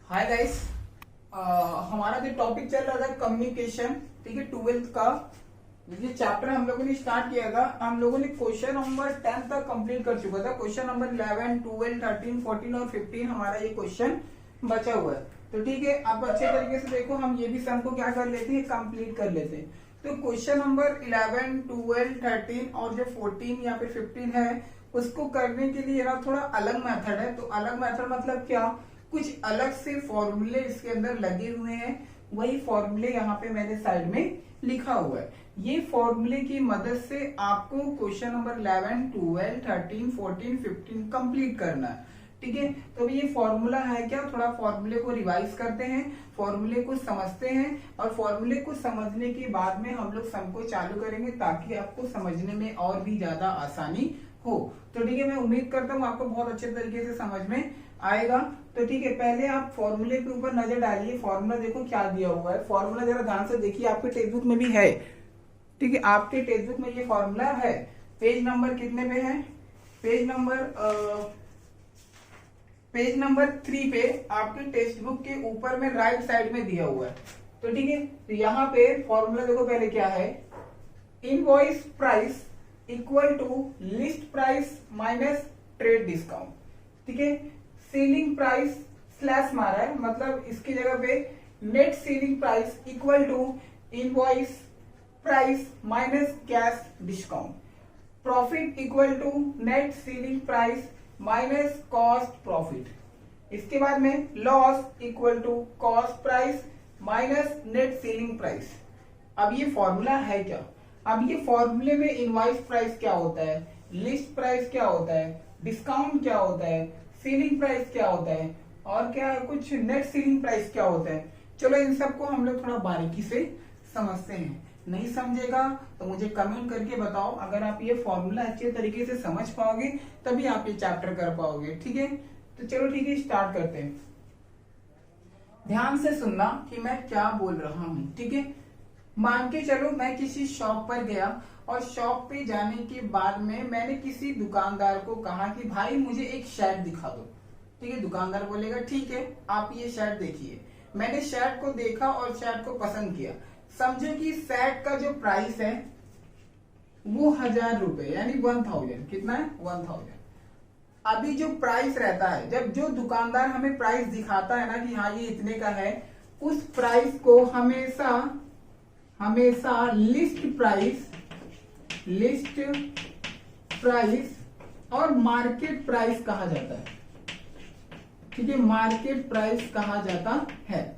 Hi guys. हमारा जो topic चल रहा था कम्युनिकेशन, ठीक है, 12th का ये चैप्टर हम लोगों ने स्टार्ट किया था। हम लोगों ने क्वेश्चन नंबर 10 तक कंप्लीट कर चुका था। क्वेश्चन नंबर 11, 12, 13, 14 और 15 हमारा ये क्वेश्चन बचा हुआ है। तो ठीक है, आप अच्छे तरीके से देखो, हम ये भी सम को क्या कर लेते हैं, कंप्लीट कर लेते हैं। तो क्वेश्चन नंबर 11, 12, 13 और जो 14 या फिर 15 है उसको करने के लिए ना थोड़ा अलग मेथड है। तो अलग मेथड मतलब क्या, कुछ अलग से फॉर्मूले इसके अंदर लगे हुए हैं। वही फॉर्मूले यहाँ पे मैंने साइड में लिखा हुआ है। ये फॉर्मूले की मदद से आपको क्वेश्चन नंबर 11, 12, 13, 14, 15 कंप्लीट करना है। ठीक है, तो ये फॉर्मूला है क्या, थोड़ा फॉर्मूले को रिवाइज करते हैं, फॉर्मूले को समझते हैं और फॉर्मूले को समझने के बाद में हम लोग सम को चालू करेंगे ताकि आपको समझने में और भी ज्यादा आसानी हो। तो ठीक है, मैं उम्मीद करता हूँ आपको बहुत अच्छे तरीके से समझ में आएगा। तो ठीक है, पहले आप फॉर्मूले के ऊपर नजर डालिए। फॉर्मूला देखो क्या दिया हुआ है, फॉर्मूला जरा ध्यान से देखिए, आपके टेक्स्ट बुक में भी है। ठीक है, आपके टेक्स्ट बुक में ये फॉर्मूला है। पेज नंबर कितने पे है, पेज नंबर 3 पे आपके टेक्स्ट बुक के ऊपर में राइट साइड में दिया हुआ है। तो ठीक है, तो यहाँ पे फॉर्मूला देखो पहले क्या है, invoice price equal to list price minus trade discount. ठीक है, सेलिंग प्राइस स्लैश मारा है, मतलब इसकी जगह पे net selling price equal to invoice price minus cash discount. Profit equal to net selling price minus cost profit. इसके बाद में loss equal to cost price minus net selling price. अब ये फॉर्मूला है क्या, अब ये फॉर्मूले में इनवॉइस प्राइस क्या होता है, लिस्ट प्राइस क्या होता है, डिस्काउंट क्या होता है, सेलिंग प्राइस क्या होता है और क्या कुछ नेट सेलिंग प्राइस क्या होता है। चलो इन सबको हम लोग थोड़ा बारीकी से समझते हैं। नहीं समझेगा तो मुझे कमेंट करके बताओ। अगर आप ये फॉर्मूला अच्छे तरीके से समझ पाओगे तभी आप ये चैप्टर कर पाओगे। ठीक है, तो चलो ठीक है, स्टार्ट करते हैं। ध्यान से सुनना कि मैं क्या बोल रहा हूँ। ठीक है, मान के चलो मैं किसी शॉप पर गया और शॉप पे जाने के बाद में मैंने किसी दुकानदार को कहा कि भाई मुझे एक शर्ट दिखा दो। ठीक है, दुकानदार बोलेगा ठीक है आप ये शर्ट देखिए। मैंने शर्ट को देखा और शर्ट को पसंद किया। समझो कि शर्ट का जो प्राइस है वो 1000 रुपए यानी 1000। कितना है, 1000। अभी जो प्राइस रहता है, जब जो दुकानदार हमें प्राइस दिखाता है ना कि हाँ ये इतने का है, उस प्राइस को हमेशा लिस्ट प्राइस और मार्केट प्राइस कहा जाता है। ठीक है, मार्केट प्राइस कहा जाता है।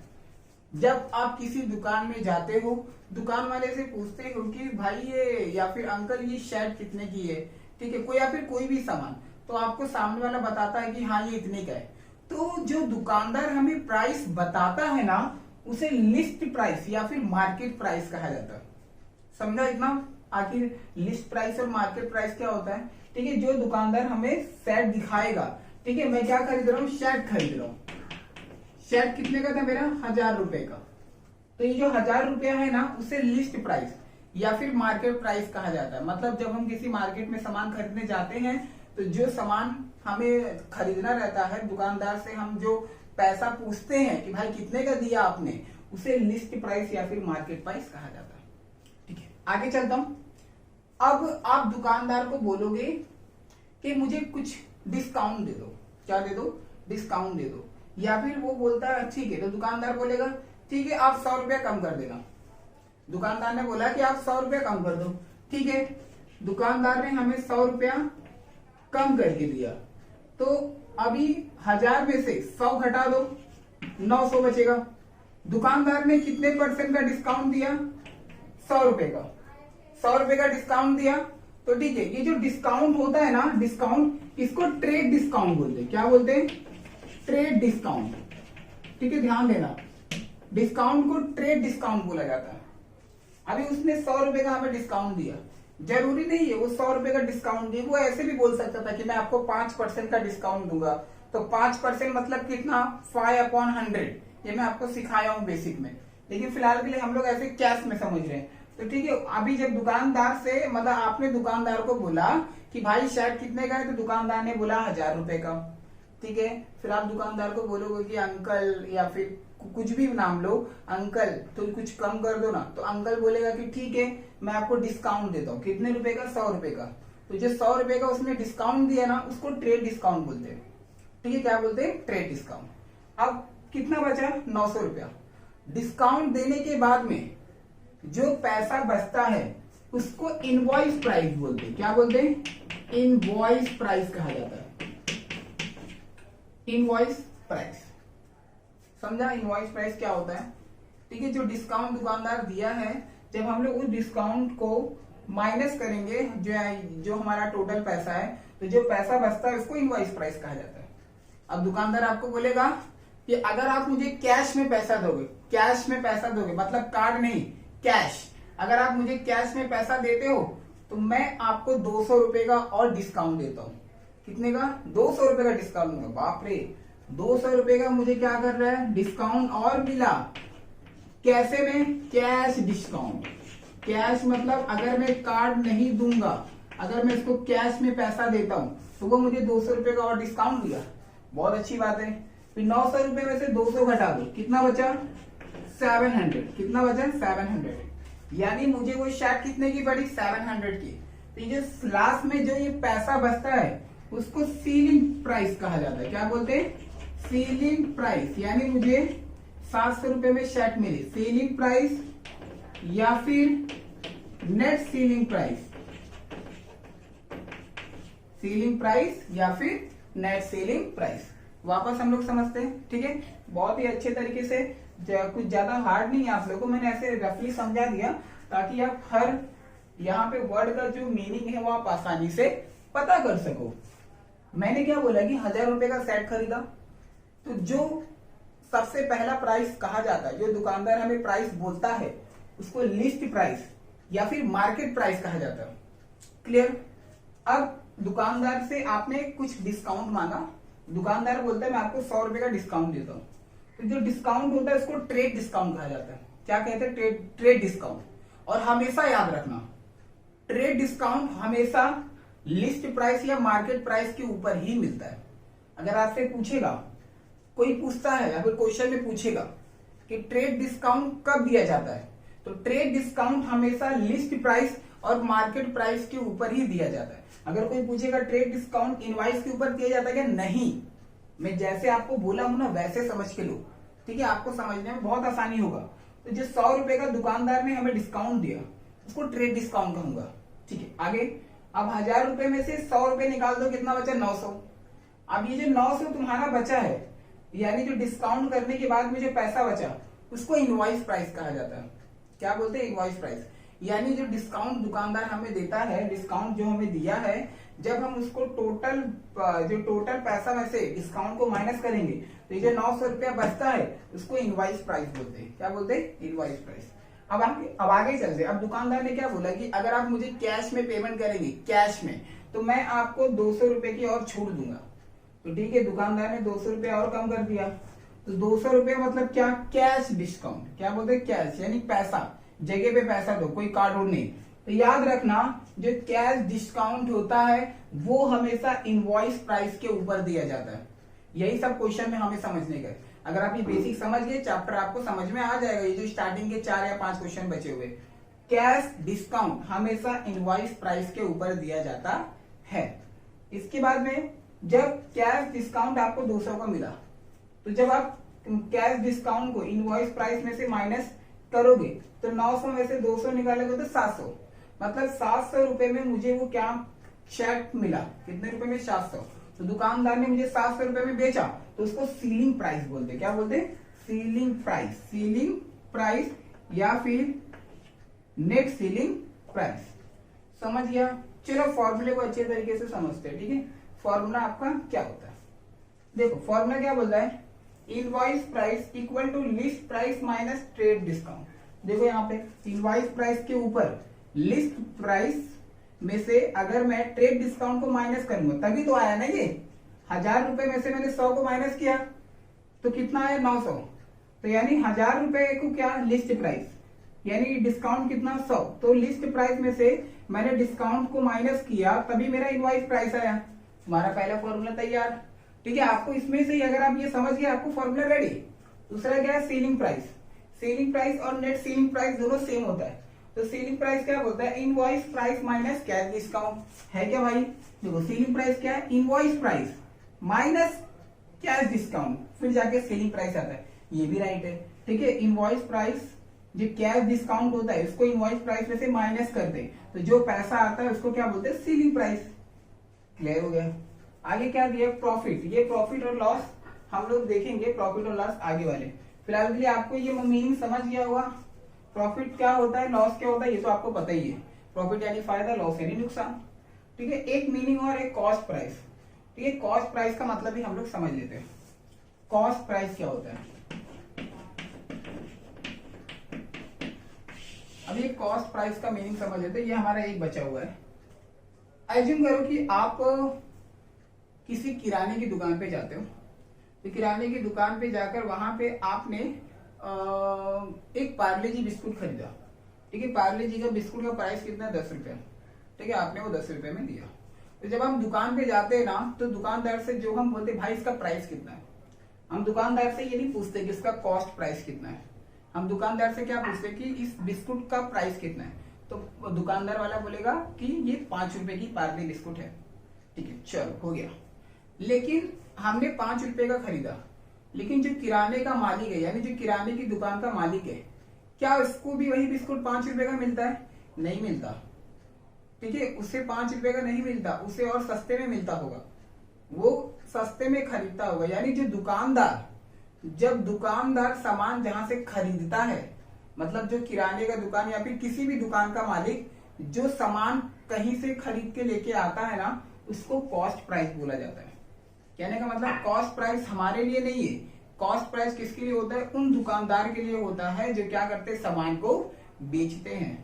जब आप किसी दुकान में जाते हो, दुकान वाले से पूछते हो कि भाई ये या फिर अंकल ये शर्ट कितने की है, ठीक है, कोई या फिर कोई भी सामान, तो आपको सामने वाला बताता है कि हाँ ये इतने का है। तो जो दुकानदार हमें प्राइस बताता है ना, उसे लिस्ट प्राइस या फिर मार्केट प्राइस कहा जाता है। समझा इतना, आखिर लिस्ट प्राइस और मार्केट प्राइस क्या होता है। ठीक है, जो दुकानदार हमें शर्ट दिखाएगा, ठीक है, मैं क्या खरीद रहा हूँ, शर्ट खरीद रहा हूँ। शर्ट कितने का था मेरा, 1000 रुपए का। तो ये जो 1000 रुपया है ना, उसे लिस्ट प्राइस या फिर मार्केट प्राइस कहा जाता है। मतलब जब हम किसी मार्केट में सामान खरीदने जाते हैं तो जो सामान हमें खरीदना रहता है, दुकानदार से हम जो पैसा पूछते हैं कि भाई कितने का दिया आपने, उसे लिस्ट प्राइस या फिर मार्केट प्राइस कहा जाता है। ठीक है, आगे चलता हूं। अब आप दुकानदार को बोलोगे कि मुझे कुछ डिस्काउंट दे दो। क्या दे दो, डिस्काउंट दे दो। या फिर वो बोलता है ठीक है, तो दुकानदार बोलेगा ठीक है आप 100 रुपया कम कर देना। दुकानदार ने बोला कि आप 100 रुपया कम कर दो। ठीक है, दुकानदार ने हमें 100 रुपया कम करके दिया। तो अभी 1000 में से 100 घटा दो, 900 बचेगा। दुकानदार ने कितने % का डिस्काउंट दिया, 100 रुपए का। 100 रुपए का डिस्काउंट दिया। तो ठीक है, ये जो डिस्काउंट होता है ना, डिस्काउंट, इसको ट्रेड डिस्काउंट बोलते हैं। क्या बोलते हैं, ट्रेड डिस्काउंट। ठीक है, ध्यान देना, डिस्काउंट को ट्रेड डिस्काउंट बोला जाता है। अभी उसने 100 रुपए का हमें डिस्काउंट दिया, जरूरी नहीं है वो 100 रुपए का डिस्काउंट दिए, वो ऐसे भी बोल सकता था कि मैं आपको 5% का डिस्काउंट दूंगा। तो 5% मतलब कितना, 5/100। ये मैं आपको सिखाया हूँ बेसिक में, लेकिन फिलहाल के लिए हम लोग ऐसे कैश में समझ रहे हैं। तो ठीक है, अभी जब दुकानदार से, मतलब आपने दुकानदार को बोला कि भाई शर्ट कितने का है, तो दुकानदार ने बोला 1000 रुपए का। ठीक है। फिर आप दुकानदार को बोलोगे कि अंकल, या फिर कुछ भी नाम लो, अंकल तो कुछ कम कर दो ना, तो अंकल बोलेगा कि ठीक है मैं आपको डिस्काउंट देता हूँ। कितने रुपए का? 100 रुपए का। तो जो 100 रुपए का उसने डिस्काउंट दिया ना, उसको ट्रेड डिस्काउंट बोलते हैं। ठीक है, क्या बोलते हैं? Trade discount. अब कितना बचा? 900 रुपया। डिस्काउंट देने के बाद में जो पैसा बचता है उसको इनवॉइस प्राइस बोलते हैं। क्या बोलते हैं? इनवॉइस प्राइस कहा जाता है। इनवॉइस प्राइस, समझा? इनवॉइस प्राइस क्या होता है? ठीक है, जो डिस्काउंट दुकानदार दिया है, जब हम लोग उस डिस्काउंट को माइनस करेंगे जो हमारा टोटल पैसा है, तो जो पैसा बचता है उसको इनवॉइस प्राइस कहा जाता है। अब दुकानदार आपको बोलेगा कि अगर आप मुझे कैश में पैसा दोगे, कैश में पैसा दोगे मतलब कार्ड नहीं, कैश, अगर आप मुझे कैश में पैसा देते हो तो मैं आपको 200 रुपए का और डिस्काउंट देता हूँ। कितने का? 200 रुपए का डिस्काउंट दूंगा। बाप रे, 200 रुपए का मुझे क्या कर रहा है? डिस्काउंट और मिला। कैसे में? Cash discount. कैश मतलब अगर मैं कार्ड नहीं दूंगा, अगर मैं इसको कैश में पैसा देता हूं तो वो मुझे 200 रुपए का और डिस्काउंट दिया। बहुत अच्छी बात है। फिर 900 रुपए में से 200 घटा दो, कितना बचा? 700। कितना बचा? 700। यानी मुझे वो शर्ट कितने की पड़ी? 700 की। तो ये लास्ट में जो ये पैसा बचता है उसको सीलिंग प्राइस कहा जाता है। क्या बोलते हैं? Ceiling price. यानी मुझे 700 रुपए में शर्ट मिली, सीलिंग प्राइस या फिर net selling price, ceiling price या फिर नेट सीलिंग प्राइस। वापस हम लोग समझते हैं। ठीक है, बहुत ही अच्छे तरीके से, कुछ ज्यादा हार्ड नहीं है आप लोगों को, मैंने ऐसे रफली समझा दिया ताकि आप हर यहाँ पे वर्ड का जो मीनिंग है वो आप आसानी से पता कर सको। मैंने क्या बोला कि 1000 रुपए का सेट खरीदा, तो जो सबसे पहला प्राइस कहा जाता है, जो दुकानदार हमें प्राइस बोलता है उसको लिस्ट प्राइस या फिर मार्केट प्राइस कहा जाता है। क्लियर? अब दुकानदार से आपने कुछ डिस्काउंट मांगा, दुकानदार बोलता है मैं आपको 100 रुपए का डिस्काउंट देता हूँ, तो जो डिस्काउंट होता है उसको ट्रेड डिस्काउंट कहा जाता है। क्या कहते हैं? Trade discount. और हमेशा याद रखना, ट्रेड डिस्काउंट हमेशा लिस्ट प्राइस या मार्केट प्राइस के ऊपर ही मिलता है। अगर आपसे पूछेगा, कोई पूछता है या फिर क्वेश्चन में पूछेगा कि ट्रेड डिस्काउंट कब दिया जाता है, तो ट्रेड डिस्काउंट हमेशा लिस्ट प्राइस और मार्केट प्राइस के ऊपर ही दिया जाता है। अगर कोई पूछेगा ट्रेड डिस्काउंट इनवॉइस के ऊपर दिया जाता है क्या? नहीं, मैं जैसे आपको बोला हूं ना वैसे समझ के लो। ठीक है, आपको समझने में बहुत आसानी होगा। तो जो 100 रुपए का दुकानदार ने हमें डिस्काउंट दिया उसको ट्रेड डिस्काउंट कहूंगा। ठीक है, आगे। अब 1000 रुपए में से 100 रुपए निकाल दो, कितना बचा? 900। अब ये जो 900 तुम्हारा बचा है, यानी जो डिस्काउंट करने के बाद में जो पैसा बचा उसको इनवॉइस प्राइस कहा जाता है। क्या बोलते हैं? Invoice price. यानी जो डिस्काउंट दुकानदार हमें देता है, डिस्काउंट जो हमें दिया है, जब हम उसको टोटल पैसा में से डिस्काउंट को माइनस करेंगे तो ये जो 900 रुपया बचता है उसको इनवॉइस प्राइस बोलते हैं। क्या बोलते हैं? Invoice price. अब आगे चलते। अब दुकानदार ने क्या बोला कि अगर आप मुझे कैश में पेमेंट करेंगे, कैश में, तो मैं आपको 200 रुपए की और छूट दूंगा। तो ठीक है, दुकानदार ने 200 रुपया और कम कर दिया। तो 200 रुपया मतलब क्या? Cash discount. क्या बोलते हैं? कैश, यानी पैसा, जगह पे पैसा दो, कोई कार्ड और नहीं। तो याद रखना, जो कैश डिस्काउंट होता है वो हमेशा इनवॉइस प्राइस के ऊपर दिया जाता है। यही सब क्वेश्चन में हमें समझने का है। अगर आप ये बेसिक समझ गए, चैप्टर आपको समझ में आ जाएगा। ये जो स्टार्टिंग के 4 या 5 क्वेश्चन बचे हुए, कैश डिस्काउंट हमेशा इनवॉइस प्राइस के ऊपर दिया जाता है। इसके बाद में जब कैश डिस्काउंट आपको 200 का मिला, तो जब आप कैश डिस्काउंट को इनवॉइस प्राइस में से माइनस करोगे तो 900 में से 200 निकालोगे तो 700, मतलब 700 रुपए में मुझे वो क्या शर्ट मिला। कितने रुपए में? 700। तो दुकानदार ने मुझे 700 रुपए में बेचा तो उसको सीलिंग प्राइस बोलते। क्या बोलते? Ceiling price. सीलिंग प्राइस या फिर नेट सीलिंग प्राइस। समझ गया? चलो फॉर्मूले को अच्छे तरीके से समझते हैं। ठीक है, फॉर्मूला आपका क्या होता है? देखो फॉर्मूला क्या बोलता है? Invoice price equal to list price minus trade discount. देखो यहाँ पे इनवॉइस प्राइस के ऊपर लिस्ट प्राइस में से अगर मैं ट्रेड डिस्काउंट को माइनस करूंगा तभी तो आया ना ये। 1000 रुपए में से मैंने 100 को माइनस किया तो कितना आया? 900। तो यानी 1000 रुपए को क्या? लिस्ट प्राइस, यानी डिस्काउंट कितना? 100। तो लिस्ट प्राइस में से मैंने डिस्काउंट को माइनस किया तभी मेरा इनवॉइस प्राइस आया। हमारा पहला फॉर्मूला तैयार। ठीक है, आपको इसमें से ही अगर आप ये समझ गए आपको फॉर्मूला रेडी। दूसरा क्या है, सेलिंग प्राइस। सेलिंग प्राइस और नेट सेलिंग प्राइस दोनों सेम होता है। तो सेलिंग प्राइस क्या होता है, invoice price minus cash discount. है क्या भाई, देखो सेलिंग प्राइस क्या है, invoice price minus cash discount, फिर जाके सेलिंग प्राइस आता है। ये भी राइट है। ठीक है, इनवॉइस प्राइस जो कैश डिस्काउंट होता है उसको इनवॉइस प्राइस में से माइनस कर दे तो जो पैसा आता है उसको क्या बोलते हैं, सेलिंग प्राइस। क्लियर हो गया। आगे क्या दिया, प्रॉफिट। ये प्रॉफिट और लॉस हम लोग देखेंगे, प्रॉफिट और लॉस आगे वाले। फिलहाल के लिए आपको ये मीनिंग समझ गया होगा। प्रॉफिट क्या होता है, लॉस क्या होता है, ये तो आपको पता ही है। प्रॉफिट यानी फायदा, लॉस यानी नुकसान। ठीक है, एक मीनिंग और एक कॉस्ट प्राइस। ठीक है, कॉस्ट प्राइस का मतलब भी हम लोग समझ लेते हैं। कॉस्ट प्राइस क्या होता है, अब ये कॉस्ट प्राइस का मीनिंग समझ लेते हैं। ये हमारा एक बचा हुआ है। एज्यूम करो कि आप किसी किराने की दुकान पे जाते हो, तो किराने की दुकान पे जाकर वहां पे आपने एक पार्ले जी बिस्कुट खरीदा। ठीक है, पार्ले जी का बिस्कुट का प्राइस कितना है, 10 रुपया। ठीक है, आपने वो 10 रुपए में दिया। तो जब हम दुकान पे जाते हैं ना, तो दुकानदार से जो हम बोलते भाई इसका प्राइस कितना है, हम दुकानदार से ये नहीं पूछते कि इसका कॉस्ट प्राइस कितना है। हम दुकानदार से क्या पूछते कि इस बिस्कुट का प्राइस कितना है। तो दुकानदार वाला बोलेगा कि ये 5 रुपए की पार्ले बिस्कुट है। ठीक है, चलो हो गया। लेकिन हमने 5 रुपए का खरीदा, लेकिन जो किराने का मालिक है यानी जो किराने की दुकान का मालिक है, क्या उसको भी वही बिस्कुट 5 रुपए का मिलता है, नहीं मिलता। ठीक है, उसे 5 रुपए का नहीं मिलता, उसे और सस्ते में मिलता होगा, वो सस्ते में खरीदता होगा। यानी जो दुकानदार, जब दुकानदार सामान जहां से खरीदता है, मतलब जो किराने का दुकान या फिर किसी भी दुकान का मालिक जो सामान कहीं से खरीद के लेके आता है ना, उसको कॉस्ट प्राइस बोला जाता है। कहने का मतलब कॉस्ट प्राइस हमारे लिए नहीं है, कॉस्ट प्राइस किसके लिए होता है, उन दुकानदार के लिए होता है जो क्या करते हैं, सामान को बेचते हैं।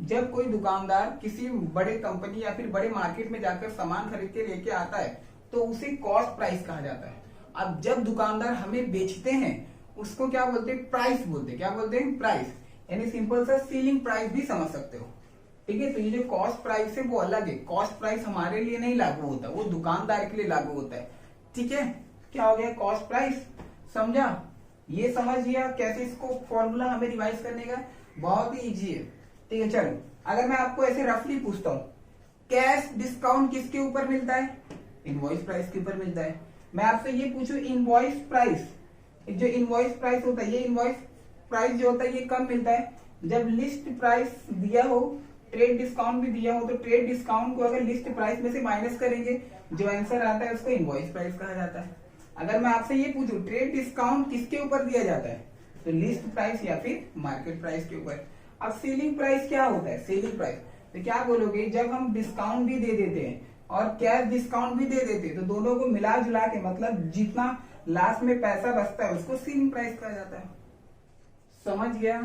जब कोई दुकानदार किसी बड़े कंपनी या फिर बड़े मार्केट में जाकर सामान खरीद के लेके आता है तो उसे कॉस्ट प्राइस कहा जाता है। अब जब दुकानदार हमें बेचते हैं उसको क्या बोलते हैं, प्राइस बोलते हैं। क्या बोलते हैं, प्राइस। यानी सिंपल सा सेलिंग प्राइस भी समझ सकते हो। ठीक है, तो ये जो कॉस्ट प्राइस है वो अलग है। कॉस्ट प्राइस हमारे लिए नहीं लागू होता, वो दुकानदार के लिए लागू होता है। ठीक है, क्या हो गया, कॉस्ट प्राइस। समझा, ये समझ लिया कैसे इसको फॉर्मूला हमें रिवाइज करने का, बहुत ही इजी है। ठीक है, चलो अगर मैं आपको ऐसे रफली पूछता हूँ, कैश डिस्काउंट किसके ऊपर मिलता है, इनवॉइस प्राइस के ऊपर मिलता है। मैं आपसे ये पूछूं, इनवॉइस प्राइस, जो इनवॉइस प्राइस होता है, ये इनवॉइस प्राइस जो होता है ये कब मिलता है, जब लिस्ट प्राइस दिया हो, ट्रेड डिस्काउंट भी दिया हो। तो ट्रेड डिस्काउंट को अगर लिस्ट प्राइस में से माइनस करेंगे, जो आंसर आता है उसको इनवॉइस प्राइस कहा जाता है। अगर मैं आपसे ये पूछूं, ट्रेड डिस्काउंट किसके ऊपर दिया जाता है, तो लिस्ट प्राइस या फिर मार्केट प्राइस के ऊपर। अब सेलिंग प्राइस क्या होता है, सेलिंग प्राइस तो क्या बोलोगे, जब हम डिस्काउंट भी दे देते हैं और कैश डिस्काउंट भी दे देते हैं, तो दोनों को मिला जुला के मतलब जितना लास्ट में पैसा बचता है उसको सेलिंग प्राइस कहा जाता है। समझ गया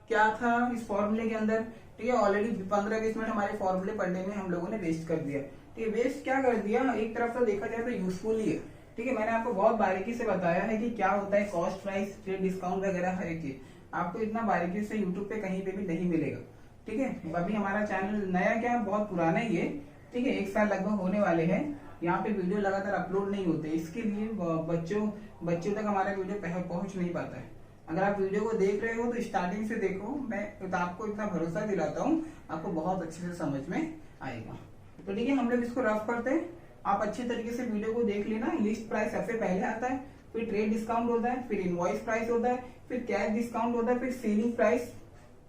क्या था इस फॉर्मूले के अंदर। ठीक है, ऑलरेडी 15-20 मिनट हमारे फॉर्मूले पढ़ने में हम लोगों ने वेस्ट कर दिया। ठीक है, वेस्ट क्या कर दिया, एक तरफ से देखा जाए तो यूजफुल ही है। ठीक है, मैंने आपको बहुत बारीकी से बताया है कि क्या होता है कॉस्ट प्राइस, ट्रेड डिस्काउंट वगैरह हर एक चीज आपको इतना बारीकी से यूट्यूब पे कहीं पे भी नहीं मिलेगा। ठीक है, अभी हमारा चैनल नया क्या बहुत पुराना ही है। ठीक है, 1 साल लगभग होने वाले हैं। यहाँ पे वीडियो लगातार अपलोड नहीं होते, इसके लिए बच्चों तक हमारा वीडियो पहुंच नहीं पाता है। अगर आप वीडियो को देख रहे हो तो स्टार्टिंग से देखो, मैं तो आपको इतना भरोसा दिलाता हूँ आपको बहुत अच्छे से समझ में आएगा। तो ठीक है, हम लोग इसको रफ करते हैं, आप अच्छे तरीके से वीडियो को देख लेना। लिस्ट प्राइस सबसे पहले आता है, फिर ट्रेड डिस्काउंट होता है, फिर इनवॉइस प्राइस होता है, फिर कैश डिस्काउंट होता है, फिर selling price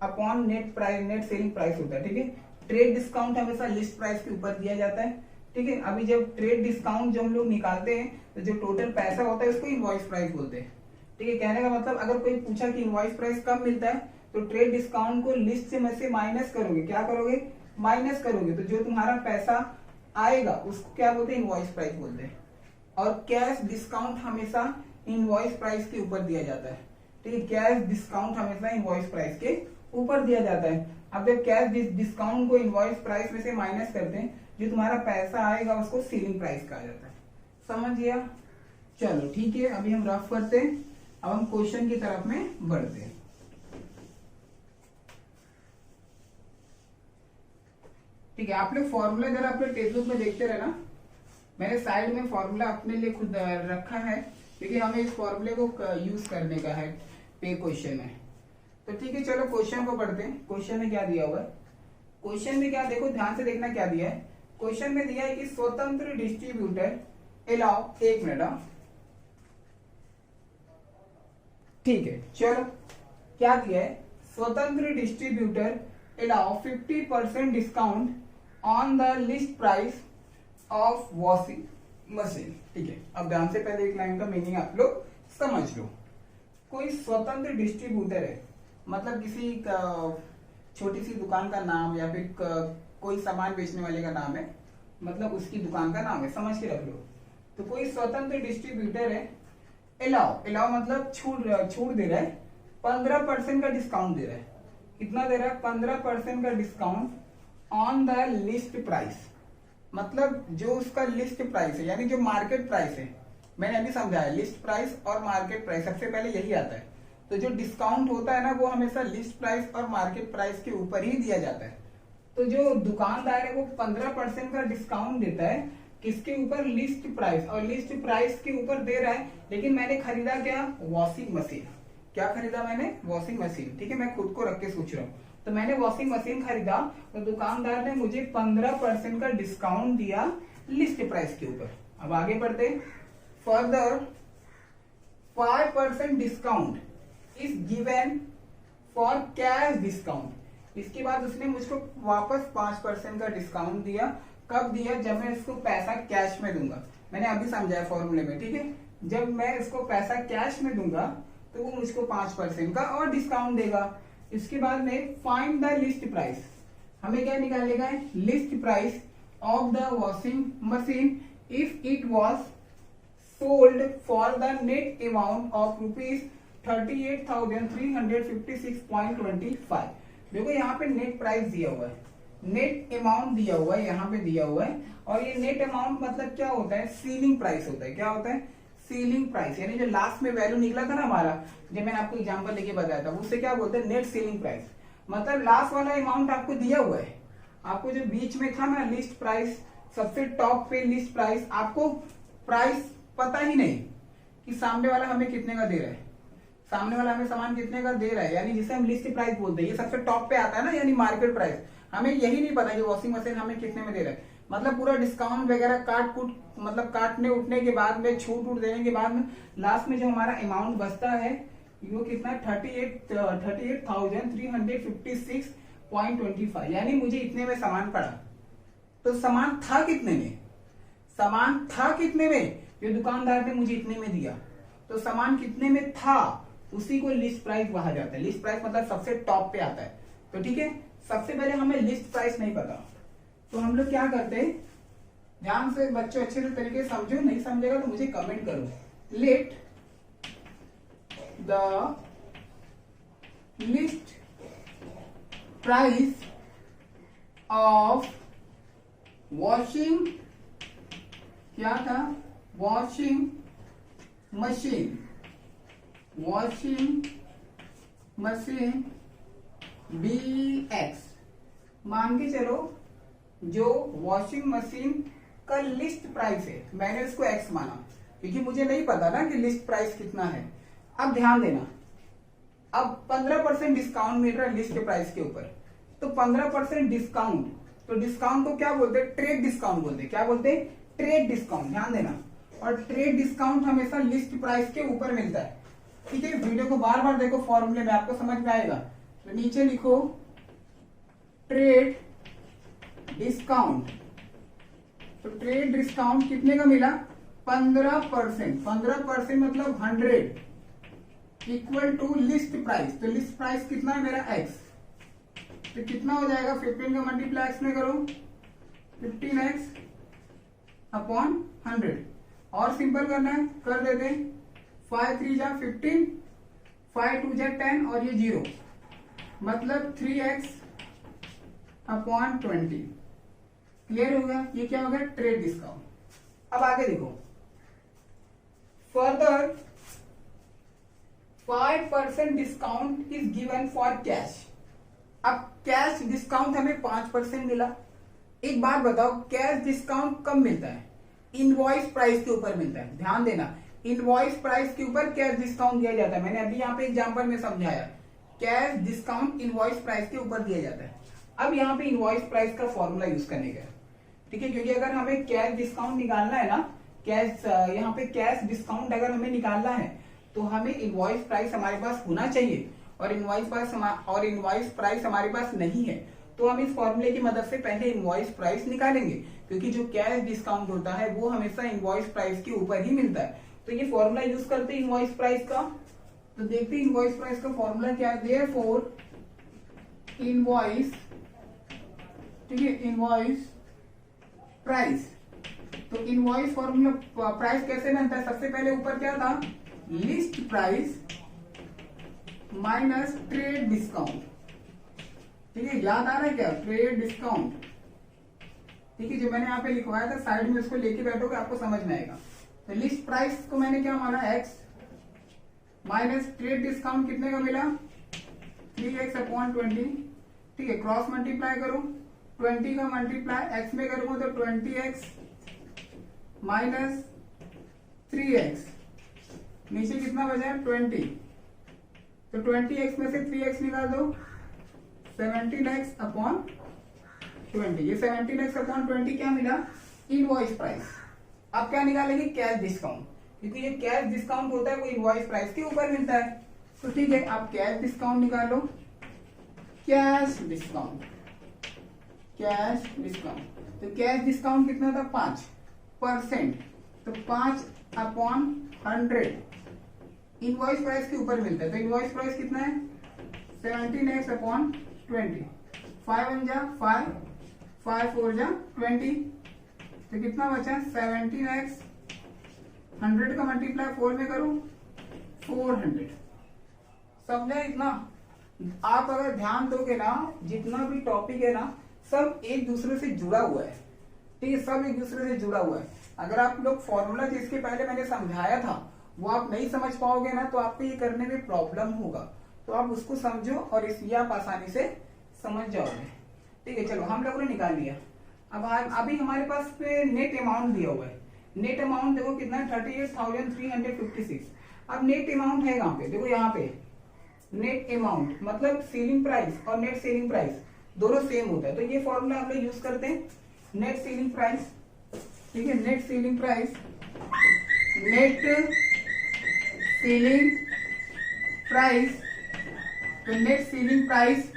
upon net price, net selling price होता है। ठीक है, ट्रेड डिस्काउंट हमेशा लिस्ट प्राइस के ऊपर दिया जाता है। ठीक है, अभी जब ट्रेड डिस्काउंट जो हम लोग निकालते हैं तो जो टोटल पैसा होता है उसको इनवॉइस प्राइस बोलते हैं। ठीक है, कहने का मतलब अगर कोई पूछा कि इनवॉइस प्राइस कब मिलता है, तो ट्रेड डिस्काउंट को लिस्ट से में से माइनस करोगे। क्या करोगे, माइनस करोगे, तो जो तुम्हारा पैसा आएगा उसको क्या बोलते हैं, इनवॉइस प्राइस बोलते हैं। और कैश डिस्काउंट हमेशा इनवॉइस प्राइस के ऊपर दिया जाता है। ठीक है, कैश डिस्काउंट हमेशा इनवॉइस प्राइस के ऊपर दिया जाता है। अब जब कैश डिस्काउंट को इनवॉइस प्राइस में से माइनस करते हैं, जो तुम्हारा पैसा आएगा उसको सेलिंग प्राइस कहा जाता है। समझ गया, चलो ठीक है, अभी हम रफ करते हैं, अब हम क्वेश्चन की तरफ में बढ़ते हैं। ठीक है, आप लोग फॉर्मूला जरा अपने टेक्स्ट बुक में देखते रहना। मैंने साइड में फॉर्मूला अपने लिए खुद रखा है, क्योंकि हमें इस फॉर्मूले को यूज करने का है पे क्वेश्चन में। तो ठीक है, चलो क्वेश्चन को पढ़ते हैं। क्वेश्चन में क्या दिया हुआ है? क्वेश्चन में क्या, देखो ध्यान से देखना क्या दिया है। क्वेश्चन में दिया है कि स्वतंत्र डिस्ट्रीब्यूटर अलाउ, एक मिनट, ठीक है, चलो क्या दिया है? स्वतंत्र distributor allow 50% discount on the list price of washing machine. ठीक है, अब ध्यान से पहले एक लाइन का मीनिंग आप लोग समझ लो। कोई स्वतंत्र डिस्ट्रीब्यूटर है, मतलब किसी छोटी सी दुकान का नाम या फिर कोई सामान बेचने वाले का नाम है, मतलब उसकी दुकान का नाम है, समझ के रख लो। तो कोई स्वतंत्र डिस्ट्रीब्यूटर है, अलाउ मतलब छूट दे रहा है, 15% का डिस्काउंट दे रहा है। कितना दे रहा है? 15% का discount on the list price, मतलब जो उसका लिस्ट प्राइस है, यानी जो मार्केट प्राइस है। मैंने अभी समझाया, लिस्ट प्राइस और मार्केट प्राइस सबसे पहले यही आता है। तो जो डिस्काउंट होता है ना, वो हमेशा लिस्ट प्राइस और मार्केट प्राइस के ऊपर ही दिया जाता है। तो जो दुकानदार है वो 15% का डिस्काउंट देता है, किसके ऊपर? लिस्ट प्राइस, और लिस्ट प्राइस के ऊपर दे रहा है। लेकिन मैंने खरीदा क्या? Washing machine. क्या खरीदा मैंने? Washing machine. ठीक है, मैं खुद को रख के सोच रहा हूँ। तो मैंने वॉशिंग मशीन खरीदा, तो दुकानदार ने मुझे 15% का डिस्काउंट दिया लिस्ट प्राइस के ऊपर। अब आगे बढ़ते, further 5% discount is given for cash discount. इसके बाद उसने मुझको वापस 5% का डिस्काउंट दिया। कब दिया? जब मैं इसको पैसा कैश में दूंगा। मैंने अभी समझाया फॉर्मूले में, ठीक है। जब मैं इसको पैसा कैश में दूंगा तो वो मुझको 5% का और डिस्काउंट देगा। इसके बाद में फाइंड द लिस्ट प्राइस, हमें क्या निकालने का है? List price of the washing machine if it was sold for the net amount of ₹38,356.25। देखो यहाँ पे नेट प्राइस दिया हुआ है, नेट अमाउंट दिया हुआ है, यहाँ पे दिया हुआ है। और ये नेट अमाउंट मतलब क्या होता है? सीलिंग प्राइस होता है। क्या होता है? सीलिंग प्राइस, यानी जो लास्ट में वैल्यू निकला था ना हमारा, जब मैंने आपको एग्जांपल लेके बताया था, उससे क्या बोलते हैं? Net selling price. मतलब लास्ट वाला अमाउंट आपको दिया हुआ है, आपको जो बीच में था ना लिस्ट प्राइस, सबसे टॉप पे लिस्ट प्राइस, आपको प्राइस पता ही नहीं कि सामने वाला हमें कितने का दे रहा है, सामने वाला हमें सामान कितने का दे रहा है, यानी जिसे हम लिस्ट प्राइस बोलते हैं। ये सबसे टॉप पे आता है ना, यानी मार्केट प्राइस। हमें यही नहीं पता कि वॉशिंग मशीन हमें कितने में दे रहा है। मतलब पूरा डिस्काउंट वगैरह मतलब काटने उठने के बाद में, छूट देने के बाद में, लास्ट में जो हमारा अमाउंट बचता है वो कितना? 38,356.25, यानी मुझे इतने में सामान पड़ा। तो सामान था कितने में? सामान था कितने में? जो दुकानदार ने मुझे इतने में दिया, तो सामान कितने में था, उसी को लिस्ट प्राइस कहा जाता है। लिस्ट प्राइस मतलब सबसे टॉप पे आता है। तो ठीक है, सबसे पहले हमें लिस्ट प्राइस नहीं पता, तो हम लोग क्या करते हैं? ध्यान से बच्चों अच्छे से तरीके से समझो, नहीं समझेगा तो मुझे कमेंट करो। Let the list price of washing, क्या था? वॉशिंग मशीन BX, मान के चलो जो वॉशिंग मशीन का लिस्ट प्राइस है, मैंने उसको X माना, क्योंकि मुझे नहीं पता ना कि लिस्ट प्राइस कितना है। अब ध्यान देना, अब 15% डिस्काउंट मिल रहा है लिस्ट प्राइस के ऊपर, तो 15% डिस्काउंट, तो डिस्काउंट को क्या बोलते हैं? ट्रेड डिस्काउंट बोलते हैं। क्या बोलते हैं? Trade discount. ध्यान देना, और ट्रेड डिस्काउंट हमेशा लिस्ट प्राइस के ऊपर मिलता है। ठीक है, वीडियो को बार बार देखो, फॉर्मूले में आपको समझ में आएगा। तो नीचे लिखो ट्रेड डिस्काउंट। तो ट्रेड डिस्काउंट कितने का मिला? 15%। 15% मतलब 100 इक्वल टू लिस्ट प्राइस। तो लिस्ट प्राइस कितना है मेरा? X। तो कितना हो जाएगा? 15 का मल्टीप्लाई X में करो, 15X अपॉन 100। और सिंपल करना है, कर देते हैं। 5 3 जा 15, 5 2 जा 10, और ये 0, मतलब 3X अपॉन 20। क्लियर हो गया? ये क्या हो गया? Trade discount. अब आगे देखो, further 5% discount is given for cash. अब कैश डिस्काउंट हमें 5% मिला। एक बात बताओ, कैश डिस्काउंट कब मिलता है? इनवॉइस प्राइस के ऊपर मिलता है। ध्यान देना, इनवॉइस प्राइस के ऊपर कैश डिस्काउंट दिया जाता है। मैंने अभी यहाँ पे एग्जांपल में समझाया, कैश डिस्काउंट इनवॉइस प्राइस के ऊपर दिया जाता है। अब यहाँ पे इनवॉइस प्राइस का फॉर्मूला यूज करने का, ठीक है, क्योंकि अगर हमें कैश डिस्काउंट निकालना है ना, कैश यहाँ पे कैश डिस्काउंट अगर हमें निकालना है तो हमें इनवॉइस प्राइस हमारे पास होना चाहिए, और इनवॉइस प्राइस हमारे पास नहीं है, तो हम इस फॉर्मूले की मदद से पहले इनवॉइस प्राइस निकालेंगे, क्योंकि जो कैश डिस्काउंट होता है वो हमेशा इनवॉइस प्राइस के ऊपर ही मिलता है। तो ये फॉर्मूला यूज करते हैं इनवॉइस प्राइस का। तो देखते हैं इनवॉइस प्राइस का फॉर्मूला क्या है। देयरफॉर इनवॉइस, ठीक है, इनवॉइस प्राइस। तो इनवॉइस फॉर्मूला प्राइस कैसे बनता है, सबसे पहले ऊपर क्या था, list price minus trade discount, ठीक है, याद आ रहा है क्या, ट्रेड डिस्काउंट, ठीक है, जो मैंने यहाँ पे लिखवाया था साइड में, उसको लेके बैठोगे आपको समझ में आएगा। तो लिस्ट प्राइस को मैंने क्या माना, x माइनस ट्रेड डिस्काउंट कितने का मिला, 3x अपॉन 20, ठीक है, क्रॉस मल्टीप्लाई करो, 20 का मल्टीप्लाई x में करूंगा तो 20x माइनस 3x, नीचे कितना बचा है 20, तो 20x में से 3x निकाल दो, 17x अपॉन 20, ये 17x अपॉन 20 क्या मिला, इनवॉइस प्राइस। अब क्या निकालेंगे, कैश डिस्काउंट, क्योंकि ये कैश डिस्काउंट होता है वो इनवॉइस प्राइस के ऊपर मिलता है। तो ठीक है, आप कैश डिस्काउंट निकालो, कैश डिस्काउंट, कैश डिस्काउंट, तो कैश डिस्काउंट कितना था 5%, तो 5 अपॉन 100 इनवॉइस प्राइस के ऊपर मिलता है। तो इनवॉइस प्राइस कितना है 17x अपॉन 20, 5 1 जा 5, 5 4 जा 20, तो कितना बचा 17x, 100 का मल्टीप्लाई 4 में करूं 400, समझे इतना। आप अगर ध्यान दोगे ना, जितना भी टॉपिक है ना सब एक दूसरे से जुड़ा हुआ है, ठीक है, सब एक दूसरे से जुड़ा हुआ है। अगर आप लोग फॉर्मूला जिसके पहले मैंने समझाया था वो आप नहीं समझ पाओगे ना तो आपको ये करने में प्रॉब्लम होगा, तो आप उसको समझो और इसलिए आप आसानी से समझ जाओगे, ठीक है। चलो हम लोगों ने निकाल लिया। अब अभी हमारे पास पे नेट अमाउंट दिया हुआ है, नेट अमाउंट देखो कितना है 38,356। अब नेट अमाउंट है कहाँ पे, देखो यहाँ पे नेट अमाउंट मतलब सेलिंग प्राइस और नेट सेलिंग प्राइस दोनों सेम होता है, तो ये फॉर्मूला हम लोग यूज करते हैं, नेट सेलिंग प्राइस, ठीक है, net selling price, net selling price, तो net selling price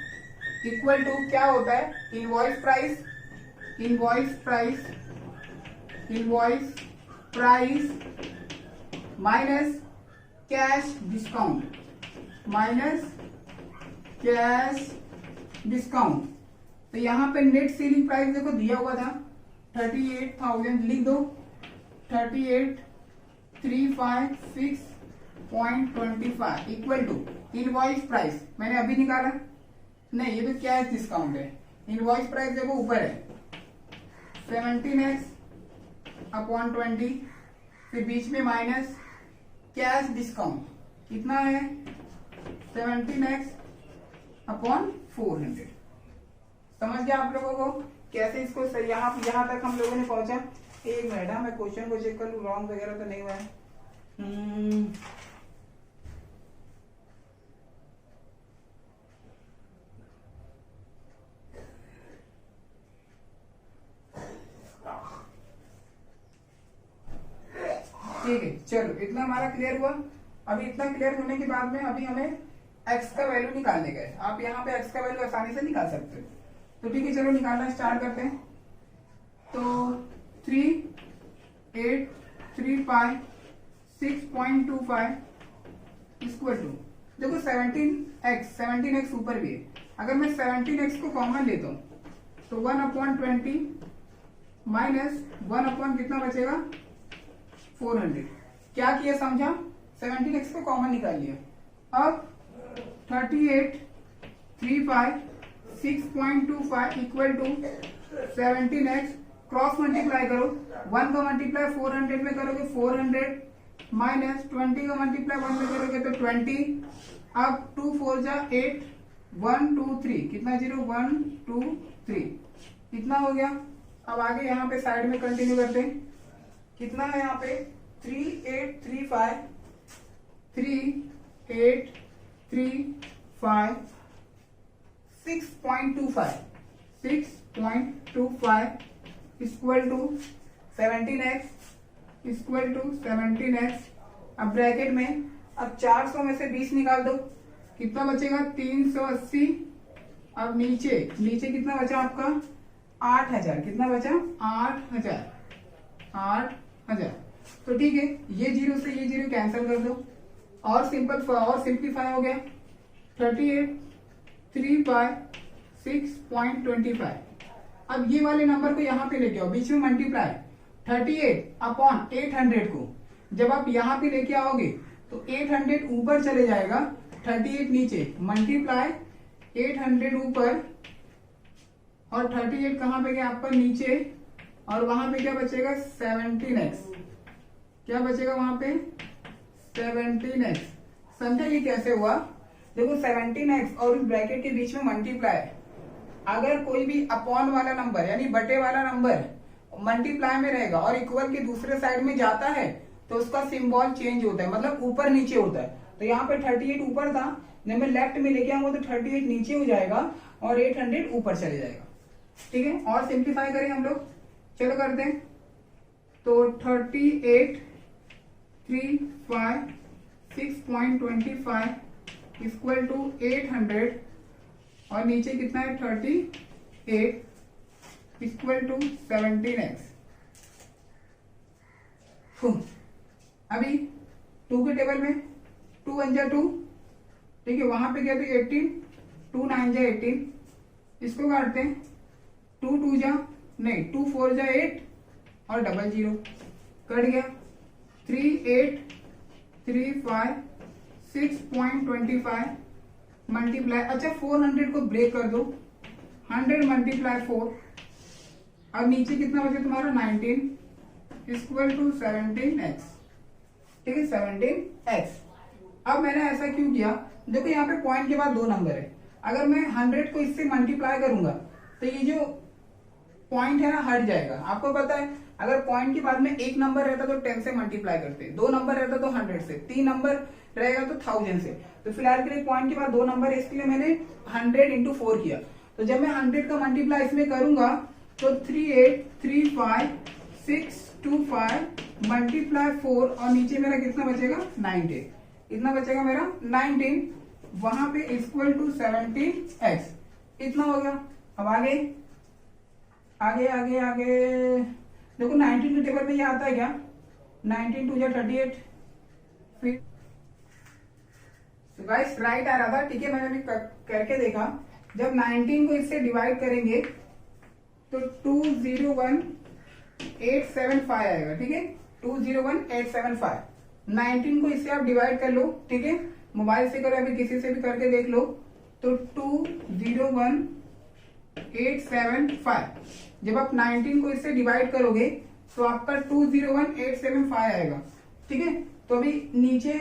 equal to क्या होता है, invoice price, invoice price, invoice price minus cash discount, minus cash discount. तो यहाँ पे नेट सेलिंग प्राइस देखो दिया हुआ था 38,000, लिख दो 38,356.25 इक्वल टू इनवॉइस प्राइस, मैंने अभी निकाला नहीं, ये तो कैश डिस्काउंट है। इनवॉइस प्राइस देखो ऊपर है 17x अपॉन 20, फिर बीच में माइनस कैश डिस्काउंट कितना है 17x अपॉन 400। समझ गया आप लोगों को कैसे इसको यहाँ तक हम लोगों ने पहुंचा। एक मिनट, मैं क्वेश्चन को चेक कर लूं रॉन्ग वगैरह तो नहीं हुआ है। ठीक है, चलो इतना हमारा क्लियर हुआ। अभी इतना क्लियर होने के बाद में अभी हमें x का वैल्यू निकालने का है। आप यहाँ पे x का वैल्यू आसानी से निकाल सकते हो, तो ठीक है चलो निकालना स्टार्ट करते हैं। तो 3835.6.25 इक्वल टू, देखो 17x ऊपर भी है, अगर मैं 17x को कॉमन लेता हूं तो 1/20 माइनस 1/ कितना बचेगा 400। क्या किया समझा, 17x को कॉमन निकाल लिया। अब 38,356.25 equal to 17x, cross multiply करो, 1 का मल्टीप्लाई 400 में करोगे 400 माइनस 20 का मल्टीप्लाई 1 में करोगे तो 20। अब 2 4 जा 8, 1 2 3 कितना 0 1 2 3 इतना हो गया। अब आगे यहाँ पे साइड में कंटिन्यू करते हैं। कितना है यहाँ पे 3835 3835 6.25 equal to 17x equal to 17x। अब ब्रैकेट में अब 400 में से 20 निकाल दो, कितना बचेगा 380। अब नीचे कितना बचा आपका 8000, कितना बचा 8000। तो ठीक है, ये जीरो से ये जीरो कैंसिल कर दो और सिंप्लीफाई हो गया 3835 6.25। अब ये वाले नंबर को यहाँ पे लेके आओ, बीच में मल्टीप्लाई 38/800 को जब आप यहाँ पे लेके आओगे तो 800 ऊपर चले जाएगा, 38 नीचे, मल्टीप्लाई 800 ऊपर और 38 कहाँ पे गया आपका नीचे, और वहां पे क्या बचेगा 17x, क्या बचेगा वहां पे 17x। समझा ये कैसे हुआ? देखो 17x और उस ब्रैकेट के बीच में मल्टीप्लाई, अगर कोई भी अपॉन वाला नंबर यानी बटे वाला नंबर मल्टीप्लाई में रहेगा और इक्वल के दूसरे साइड में जाता है तो उसका सिंबल चेंज होता है, मतलब ऊपर नीचे होता है। तो यहाँ पे 38 ऊपर था, जब मैं लेफ्ट में लेके आऊंगा तो 38 नीचे हो जाएगा और 800 ऊपर चले जाएगा। ठीक है, और सिंप्लीफाई करें हम लोग, चलो करते हैं। तो 3835 6.25 इक्वल टू 800 और नीचे कितना है 38 इक्वल टू 17x। अभी 2 के टेबल में 2 1 जा 2, ठीक है, वहां पे क्या था 18, 2 9 जा 18, इसको काटते हैं 2 2 जा नहीं 2 4 जा 8 और 00 कट गया 3835 6.25 मल्टीप्लाई, अच्छा 400 को ब्रेक कर दो, 100 मल्टीप्लाई 4 और नीचे कितना बचे तुम्हारा 19 इक्वल टू 17x। ठीक है 17x। अब मैंने ऐसा क्यों किया, देखो यहाँ पे पॉइंट के बाद 2 नंबर है, अगर मैं 100 को इससे मल्टीप्लाई करूंगा तो ये जो पॉइंट है ना हट जाएगा। आपको पता है अगर पॉइंट के बाद में एक नंबर रहता तो 10 से मल्टीप्लाई करते, 2 नंबर रहता तो 100 से, 3 नंबर रहेगा तो 1000 से। तो फिलहाल के लिए पॉइंट के बाद 2 नंबर है, इसके लिए मैंने 100 इंटू 4 किया। तो जब मैं 100 का मल्टीप्लाई इसमें करूंगा तो 3835 625 मल्टीप्लाई 4 और नीचे मेरा कितना बचेगा 19, इतना बचेगा मेरा 19, वहां पे इक्वल टू 17x। इतना हो गया। अब आगे आगे आगे आगे देखो 19 के टेबल में ये आता है क्या 19 2 38, फिर गाइस राइट आ रहा था। ठीक है, मैंने अभी करके देखा, जब 19 को इससे डिवाइड करेंगे तो 201875 आएगा। ठीक है 201875, 19 को इससे आप डिवाइड कर लो। ठीक है, मोबाइल से करो अभी किसी से भी करके देख लो। तो 201875, जब आप 19 को इससे डिवाइड करोगे तो आपका 201875 आएगा। ठीक है, तो अभी नीचे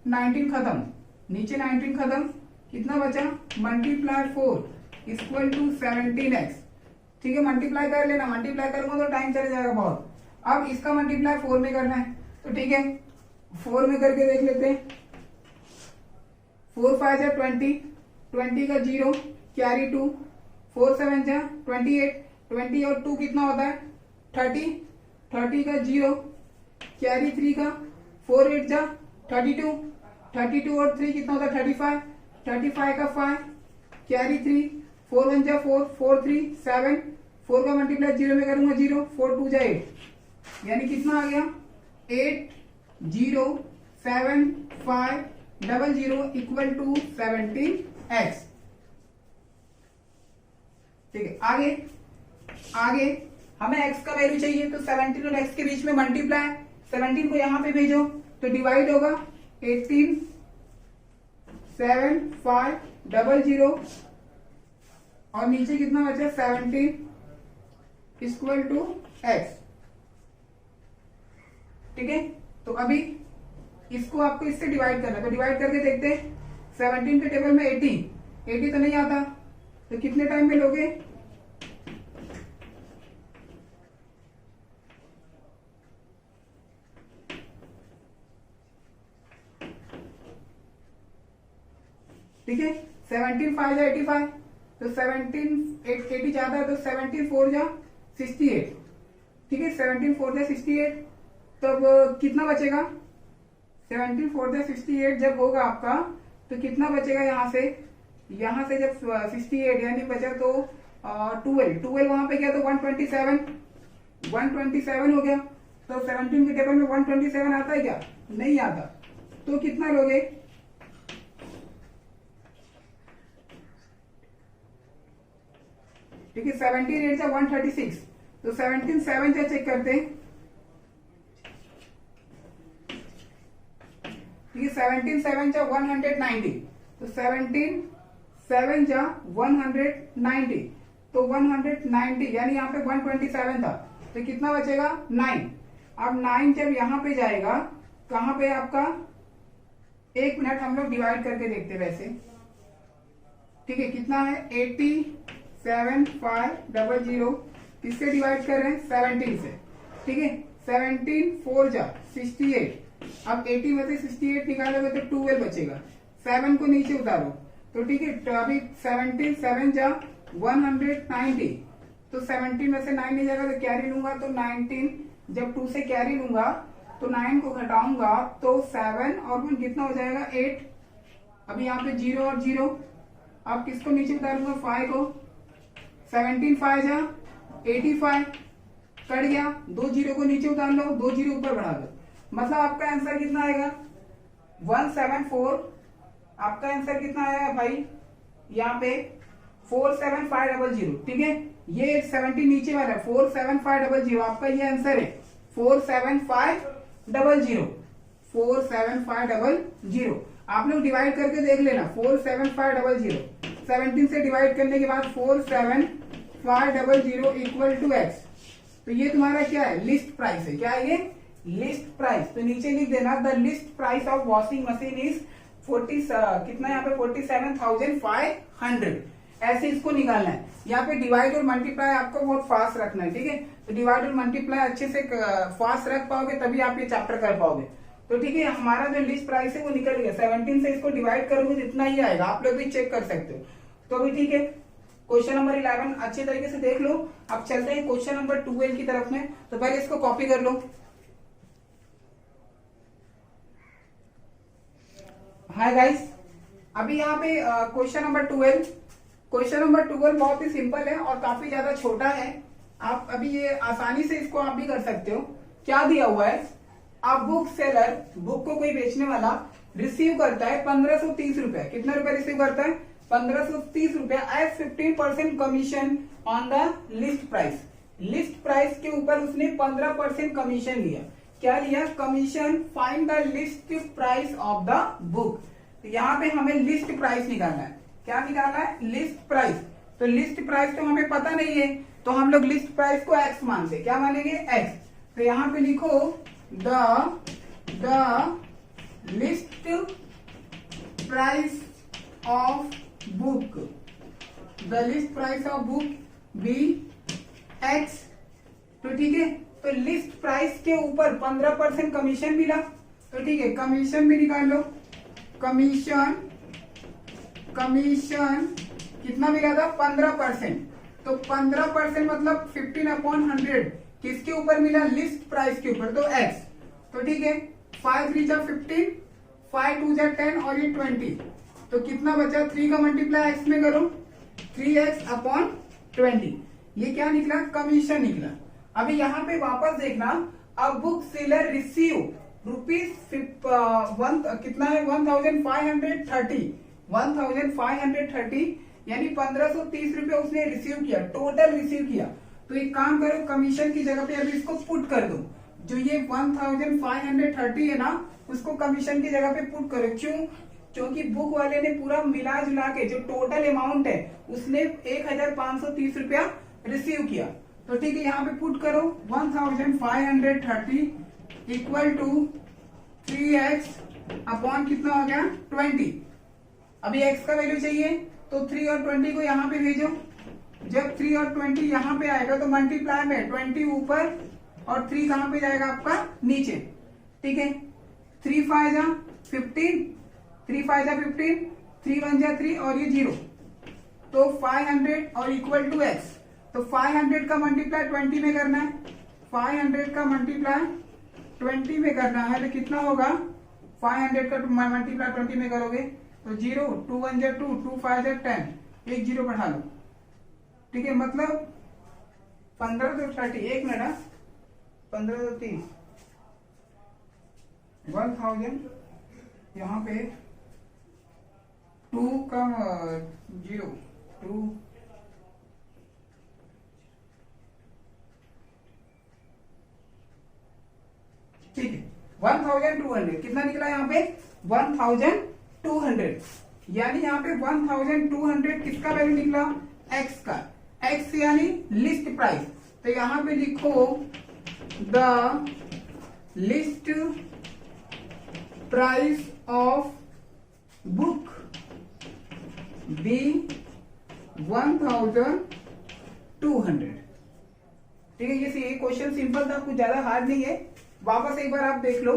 19 खत्म, नीचे 19 खत्म, कितना बचा मल्टीप्लाई 4 इक्वल टू 17x। ठीक है, मल्टीप्लाई कर लेना, मल्टीप्लाई करूंगा तो टाइम चले जाएगा बहुत। अब इसका मल्टीप्लाई 4 में करना है, तो ठीक है 4 में करके देख लेते हैं। 4 5 जा 20, 20 का 0 कैरी 2, 4 7 जा 28, 20 और 2 कितना होता है 30, 30 का 0 कैरी 3 का 4 8 जा 32, 32 और 3 कितना होता है 35, 35 का 5 कैरी 3, 4 1 जा 4, 4 3 7, 4 का मल्टीप्लाई 0 में करूंगा 0, 4 2 जा 8, यानी कितना आ गया 80750 इक्वल टू 17x। ठीक है, आगे आगे हमें x का वैल्यू चाहिए, तो 17 और x के बीच में मल्टीप्लाई, 17 को यहां पे भेजो तो डिवाइड होगा 18750 और नीचे कितना बचा 17 इक्वल टू x। ठीक है, तो अभी इसको आपको इससे डिवाइड करना है, तो डिवाइड करके देखते हैं। 17 के टेबल में 80 तो नहीं आता, तो कितने टाइम में लोगे 80 ठीक है, 17 5 जा 85, तो 17 80 जाता है तो 17 4 जा 68, ठीक है, 17 4 जा 68, तब कितना बचेगा, 17 4 जा 68 जब होगा आपका तो कितना बचेगा यहाँ से जब 68 यानी बचा तो 12 वहां पे क्या, तो 127 हो गया। तो 17 के टेबल में 127 आता है क्या, नहीं आता, तो कितना लोगे, ठीक है, 17 8 जा 136, तो 17 7 जा चेक करते हैं, ठीक है, 17 7 जा 190, तो 17 7 जा 190, तो 190 यानी यहाँ पे 127 था, तो कितना बचेगा 9। अब 9 जब यहाँ पे जाएगा, कहाँ पे आपका, एक मिनट हम लोग डिवाइड करके देखते हैं वैसे, ठीक है, कितना है 87,500, किससे डिवाइड कर रहे हैं, 17 से, ठीक है, 17 4 जा 68, अब 80 में से 68 निकालोगे तो 12 बचेगा, 7 को नीचे उतारो, तो ठीक है, तो अभी 17 7 जा 190, तो 17 में से 9 नहीं जाएगा तो कैरी लूंगा, तो 19 जब 2 से कैरी लूंगा तो 9 को घटाऊंगा तो 7 और 1 कितना हो जाएगा 8, अभी यहाँ पे 0 और 0, अब किसको नीचे उतारूंगा 5 को, 17 5 जा 85, कट गया, 2 0 को नीचे उतार लो, 2 0 ऊपर बढ़ा दो, मतलब आपका आंसर कितना आएगा 174, आपका आंसर कितना आएगा भाई यहाँ पे 47500, ठीक है, ये 70 नीचे वाला 47500, आपका ये आंसर है 47500। आप लोग डिवाइड करके देख लेना 47500, 17 से डिवाइड करने के बाद 47500 इक्वल टू एक्स, तो ये तुम्हारा क्या है, लिस्ट प्राइस है, क्या है ये, लिस्ट प्राइस। तो नीचे लिख देना the list price of washing machine is 40 कितना यहाँ पे 47,500, ऐसे इसको निकालना है। यहाँ पे डिवाइड और मल्टीप्लाई आपको बहुत फास्ट रखना है, ठीक है, तो डिवाइड और मल्टीप्लाई अच्छे से फास्ट रख पाओगे तभी आप ये चैप्टर कर पाओगे। तो ठीक है, हमारा जो लिस्ट प्राइस है वो निकल गया, 17 से इसको डिवाइड करोगे जितना ही आएगा, आप लोग भी चेक कर सकते हो। तो अभी ठीक है, क्वेश्चन नंबर 11 अच्छे तरीके से देख लो। अब चलते हैं क्वेश्चन नंबर 12 की तरफ में, तो पहले इसको कॉपी कर लो। हाय गाइस, अभी यहाँ पे क्वेश्चन नंबर 12 बहुत ही सिंपल है और काफी ज्यादा छोटा है। आप अभी ये आसानी से इसको आप भी कर सकते हो। क्या दिया हुआ है, आप बुक सेलर, बुक को कोई बेचने वाला रिसीव करता है 1530 रुपए, कितना रुपए रिसीव करता है 1530 रुपए as 15% commission on the list price. List price के ऊपर उसने 15% कमीशन लिया। क्या लिया, commission. Find the list price of the book. तो यहाँ पे हमें लिस्ट प्राइस निकालना है। क्या निकालना है, लिस्ट प्राइस। तो लिस्ट प्राइस तो हमें पता नहीं है, तो हम लोग लिस्ट प्राइस को एक्स मानते। क्या मानेंगे, एक्स। तो यहाँ पे लिखो the list price of book, the list price of book B X. तो ठीक है, तो लिस्ट प्राइस के ऊपर 15% कमीशन मिला, तो ठीक है, कमीशन भी निकाल लो। कमीशन कितना मिला था, 15%। तो 15% मतलब 15/100 किसके ऊपर मिला, लिस्ट प्राइस के ऊपर, तो x। तो ठीक है, 5 3 जा 15, 5 2 जा 10 और ये 20, तो कितना बचा, 3 का मल्टीप्लाई x में करो, 3x/20। ये क्या निकला, कमीशन निकला। अभी यहाँ पे वापस देखना, अब बुक सेलर रिसीव रुपीज कितना है 1530 यानी 1530 रुपए उसने रिसीव किया, टोटल रिसीव किया। तो एक काम करो, कमीशन की जगह पे अभी इसको पुट कर दो। जो ये 1530 है ना, उसको कमीशन की जगह पे पुट करो। क्यों, क्योंकि बुक वाले ने पूरा मिला जुला के जो टोटल अमाउंट है उसने 1530 रुपया रिसीव किया। तो ठीक है, यहाँ पे पुट करो 1530 इक्वल टू 3x/, कितना हो गया 20। अभी x का वैल्यू चाहिए, तो 3 और 20 को यहाँ पे भेजो। जब 3 और 20 यहाँ पे आएगा तो मल्टीप्लाई में 20 ऊपर और 3 कहाँ पे जाएगा आपका नीचे। ठीक है, 3 5 जा 15, 3 1 जा 3 और ये 0, तो 500 और इक्वल टू x, तो 500 का मल्टीप्लाई 20 में करना है, 500 का मल्टीप्लाई 20 में करना है, तो कितना होगा 500 का मल्टीप्लाई 20 में करोगे तो 0, 2 1 जा 2, 2 5 जा 10, एक 0 बढ़ा लो, ठीक है, मतलब 15 तो 30, एक मिनट, 15 तो 30, 1000, यहाँ पे 2 का 0, 2, ठीक है, 1200, कितना निकला यहाँ पे 1200, यानी यहाँ पे 1200 किसका वैल्यू निकला, x का, x यानी लिस्ट प्राइस, तो यहाँ पे लिखो the list price of book B 1200, ठीक है। ये क्वेश्चन सिंपल था, कुछ ज्यादा हार्ड नहीं है, वापस एक बार आप देख लो।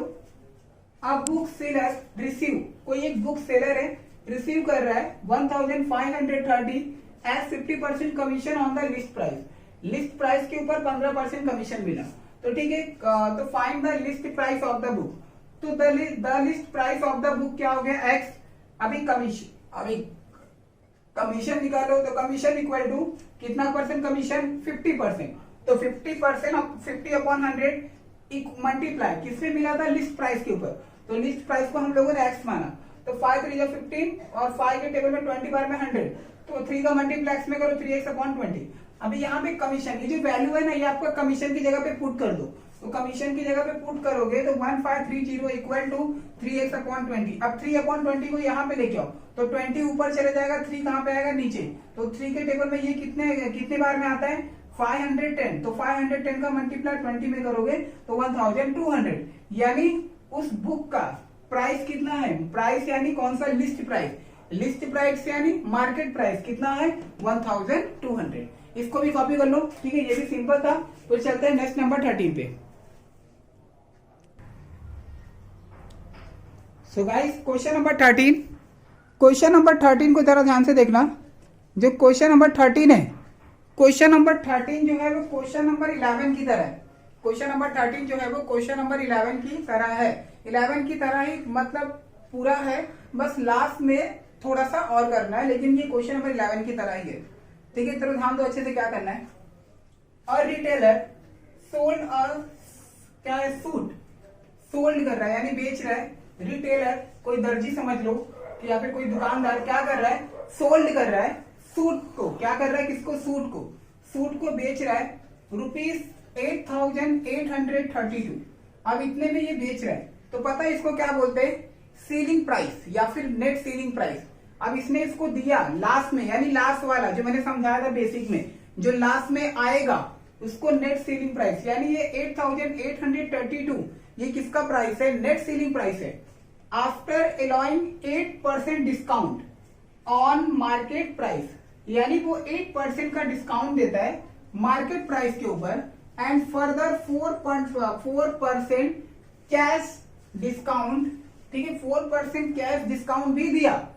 अब बुक सेलर रिसीव, कोई एक बुक सेलर है, रिसीव कर रहा है 1530 as 50% commission on the list price, list price के ऊपर 15% कमीशन मिला, तो ठीक है, तो find the list price of the book, तो the list price of the book क्या हो गया x, अभी कमीशन निकालो, तो कमीशन इक्वल टू कितना परसेंट कमीशन, 50%, तो 50% 50 अपॉन 100 मल्टीप्लाई किसमें मिला था, लिस्ट प्राइस के ऊपर, तो लिस्ट प्राइस को हम लोगों ने x माना, तो 5 3 15 और 5 के टेबल में 20 बार में 100, तो 3 का मल्टीप्लाई x में करो 3x अपॉन 20। अभी यहाँ पे कमीशन, ये जो वैल्यू है ना, ये आपका कमीशन की जगह पे पुट कर दो, तो कमीशन की जगह पे पुट करोगे तो 1530 इक्वल टू 3x अपॉन 20। अब 3 अपॉन 20 को यहाँ पे लेके आओ, तो 20 ऊपर चले जाएगा, 3 कहाँ पे आएगा, नीचे, तो 3 के टेबल में ये कितने बार में आता है, 510, तो 510 का मल्टीप्लाई 20 में करोगे तो 1200, यानी उस बुक का प्राइस कितना है, प्राइस यानी कौन सा, लिस्ट प्राइस, लिस्ट प्राइस यानी मार्केट प्राइस कितना है 1200। इसको भी कॉपी कर लो, ठीक है, ये भी सिंपल था। तो चलते हैं नेक्स्ट नंबर 13 पे। So guys question number 13, question number 13 को जरा ध्यान से देखना। जो क्वेश्चन नंबर 13 है, क्वेश्चन नंबर 13 जो है वो क्वेश्चन नंबर 11 की तरह है। क्वेश्चन नंबर 13 जो है वो क्वेश्चन नंबर 11 की तरह है, 11 की तरह ही मतलब पूरा है, बस लास्ट में थोड़ा सा और करना है, लेकिन ये क्वेश्चन नंबर 11 की तरह ही है, ठीक है। चलो ध्यान दो अच्छे से, क्या करना है। और रिटेलर सोल्ड और क्या है, सूट, सोल्ड कर रहा है यानी बेच रहा है, रिटेलर कोई दर्जी समझ लो, या फिर कोई दुकानदार क्या कर रहा है, सोल्ड कर रहा है सूट को, क्या कर रहा है, किसको, सूट को बेच रहा है ₹8,832। अब इतने में ये बेच रहा है, तो पता है इसको क्या बोलते हैं, सीलिंग प्राइस या फिर नेट सीलिंग प्राइस। अब इसने इसको दिया लास्ट में, यानी लास्ट वाला जो मैंने समझाया था बेसिक में, जो लास्ट में आएगा उसको नेट सीलिंग प्राइस, यानी ये 8,832 ये किसका प्राइस है, नेट सीलिंग प्राइस है। After allowing 8% discount on market price, यानी वो 8% का डिस्काउंट देता है मार्केट प्राइस के ऊपर, एंड फर्दर 4% कैश डिस्काउंट, ठीक है, 4% कैश डिस्काउंट भी दिया।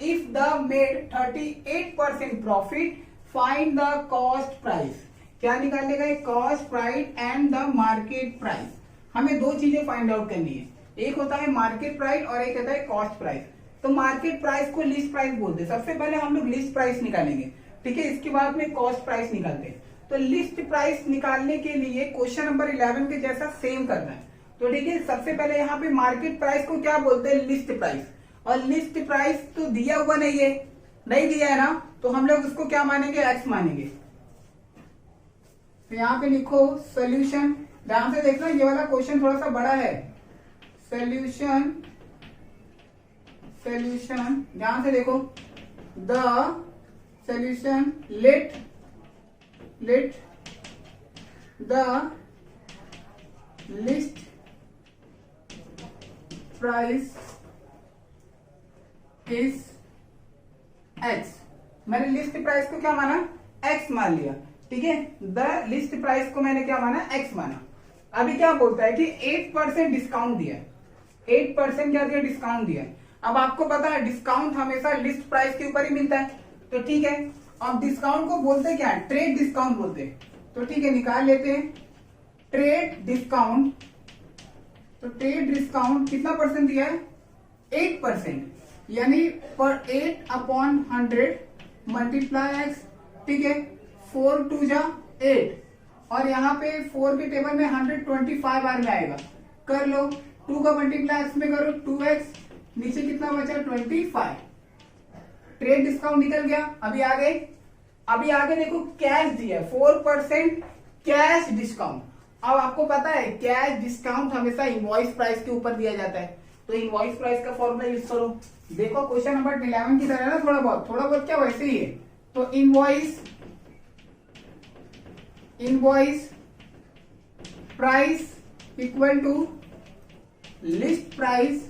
If the made 38% profit, find the cost price. क्या निकालने का, cost price and the market price. हमें दो चीजें फाइंड आउट करनी है, एक होता है मार्केट प्राइस और एक होता है कॉस्ट प्राइस। तो मार्केट प्राइस को लिस्ट प्राइस बोलते हैं, सबसे पहले हम लोग लिस्ट प्राइस निकालेंगे, ठीक है, इसके बाद में कॉस्ट प्राइस निकालते हैं। तो लिस्ट प्राइस निकालने के लिए क्वेश्चन नंबर 11 के जैसा सेम करना है, तो ठीक है, सबसे पहले यहाँ पे मार्केट प्राइस को क्या बोलते हैं, लिस्ट प्राइस, और लिस्ट प्राइस तो दिया हुआ नहीं है, नहीं दिया है ना, तो हम लोग उसको क्या मानेंगे, एक्स मानेंगे। तो यहाँ पे लिखो सोल्यूशन, ध्यान से देखना, ये वाला क्वेश्चन थोड़ा सा बड़ा है। सोल्यूशन, ध्यान से देखो, the solution, let the list price is x. मैंने लिस्ट प्राइस को क्या माना, एक्स मान लिया, ठीक है, द लिस्ट प्राइस को मैंने क्या माना, एक्स माना। अभी क्या बोलता है कि 8% डिस्काउंट दिया, 8% क्या दिया, डिस्काउंट दिया। अब आपको पता है डिस्काउंट हमेशा लिस्ट प्राइस के ऊपर ही मिलता है, तो ठीक है। अब डिस्काउंट को बोलते क्या है, ट्रेड डिस्काउंट बोलते हैं, तो ठीक है निकाल लेते हैं ट्रेड डिस्काउंट। तो ट्रेड डिस्काउंट कितना परसेंट दिया है, 8%, यानी पर 8/100 मल्टीप्लाई एक्स, ठीक है 4 2 जा 8, और यहाँ पे 4 के टेबल में 125 बार में आएगा, कर लो 2 का मल्टीप्लाई एक्स में करो 2x, नीचे कितना बचा 25, ट्रेड डिस्काउंट निकल गया। अभी आगे देखो कैश दिया 4% कैश डिस्काउंट। अब आपको पता है कैश डिस्काउंट हमेशा इनवॉइस प्राइस के ऊपर दिया जाता है, तो इनवॉइस प्राइस का फॉर्मूला यूज करो। देखो क्वेश्चन नंबर 11 की तरह ना थोड़ा बहुत क्या वैसे ही है। तो invoice price equal to list price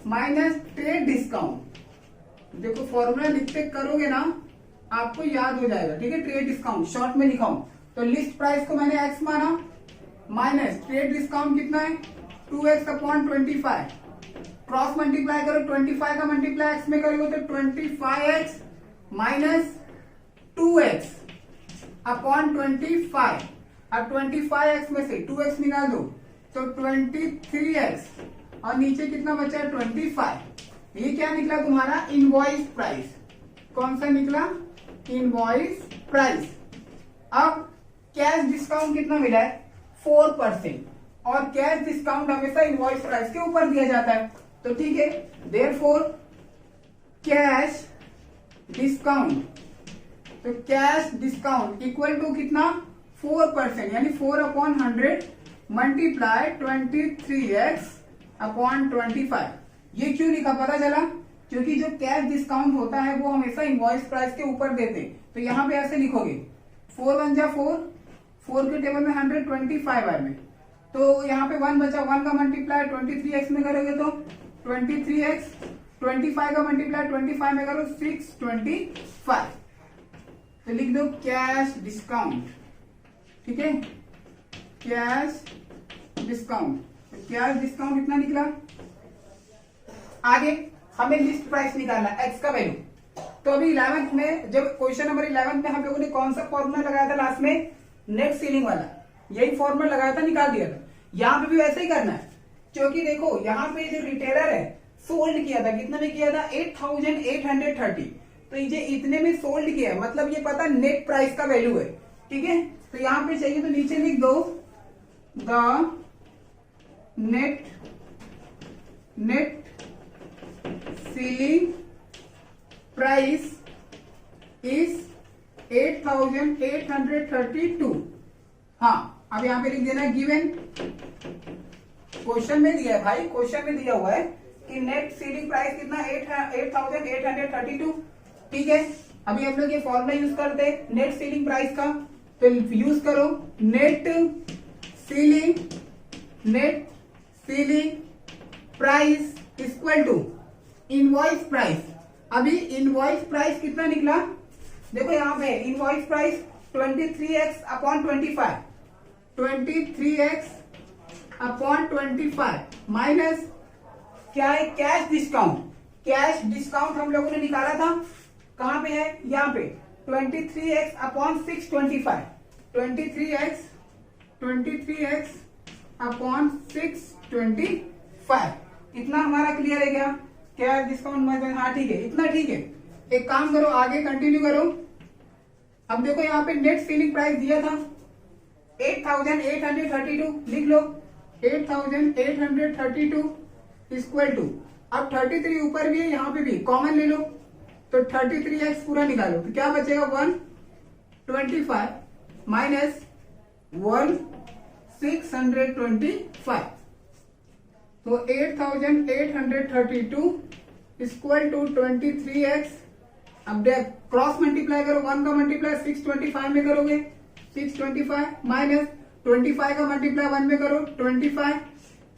minus trade discount. देखो फॉर्मूला लिखते करोगे ना आपको याद हो जाएगा, ठीक है। ट्रेड डिस्काउंट शॉर्ट में लिखाऊं तो लिस्ट प्राइस को मैंने x माना, माइनस ट्रेड डिस्काउंट कितना है 2x/25, क्रॉस मल्टीप्लाई करो 25 का मल्टीप्लाई x में करोगे तो 25x माइनस 2x/25। अब 25x में से 2x निकाल दो तो 23x, और नीचे कितना बचा 25। ये क्या निकला तुम्हारा इनवॉइस प्राइस। कौन सा निकला, इनवॉइस प्राइस। अब कैश डिस्काउंट कितना मिला है 4%, और कैश डिस्काउंट हमेशा इनवॉइस प्राइस के ऊपर दिया जाता है, तो ठीक है। देयरफॉर कैश डिस्काउंट, तो कैश डिस्काउंट इक्वल टू कितना 4%, यानी 4/100 मल्टीप्लाई 23x/25। ये क्यों लिखा पता चला, क्योंकि जो कैश डिस्काउंट होता है वो हमेशा इनवॉइस प्राइस के ऊपर देते, तो यहाँ पे ऐसे लिखोगे 4 1 जा 4 के टेबल में 125 बार में, तो यहाँ पे 1 बचा, 1 का मल्टीप्लाई 23x में करोगे तो 23x, 25 का मल्टीप्लाई 25 में करो 625, तो लिख दो कैश डिस्काउंट, ठीक है। कैश डिस्काउंट, कैश डिस्काउंट कितना निकला। आगे हमें लिस्ट प्राइस निकालना x का वैल्यू। तो अभी 11th में जब क्वेश्चन नंबर 11 में हम लोगों ने कौन सा फॉर्मूला लगाया था लास्ट में, नेट सीलिंग वाला, यही फॉर्मूला लगाया था, निकाल दिया था। यहाँ पे भी वैसे ही करना है, क्योंकि देखो यहाँ पे जो रिटेलर है सोल्ड किया था, कितना में किया था 8830, तो ये इतने में सोल्ड किया है, मतलब ये पता नेट प्राइस का वैल्यू है, ठीक है। तो यहाँ पे चाहिए तो नीचे लिख दो the net selling price is 8832। हाँ, अब यहाँ पे लिख देना गिवन, क्वेश्चन में दिया है भाई, क्वेश्चन में दिया हुआ है कि नेट सीलिंग प्राइस कितना 8832, ठीक है। अभी हम लोग ये फॉर्मूला यूज करते हैं नेट सीलिंग प्राइस का, तो यूज करो net selling price equal to invoice price. अभी इनवॉइस प्राइस कितना निकला, देखो यहाँ पे invoice price 23x/25, 23x/25 minus क्या है कैश डिस्काउंट। कैश डिस्काउंट हम लोगों ने निकाला था, कहां पे है, यहाँ पे 23x/625, 23x/625, इतना हमारा क्लियर है क्या, कैश डिस्काउंट मतलब, हाँ ठीक है, इतना ठीक है। एक काम करो आगे कंटिन्यू करो। अब देखो यहाँ पे नेट सीलिंग प्राइस दिया था 8832, लिख लो 8832 इक्वल टू, अब 33 ऊपर भी है यहाँ पे भी कॉमन ले लो, तो 33x पूरा निकालो तो क्या बचेगा 125 माइनस 1625, तो 8832 इक्वल टू 23x। अब क्रॉस मल्टीप्लाई करो, 1 का मल्टीप्लाई 625 में करोगे 625 माइनस 25 का मल्टीप्लाई 1 में करो 25,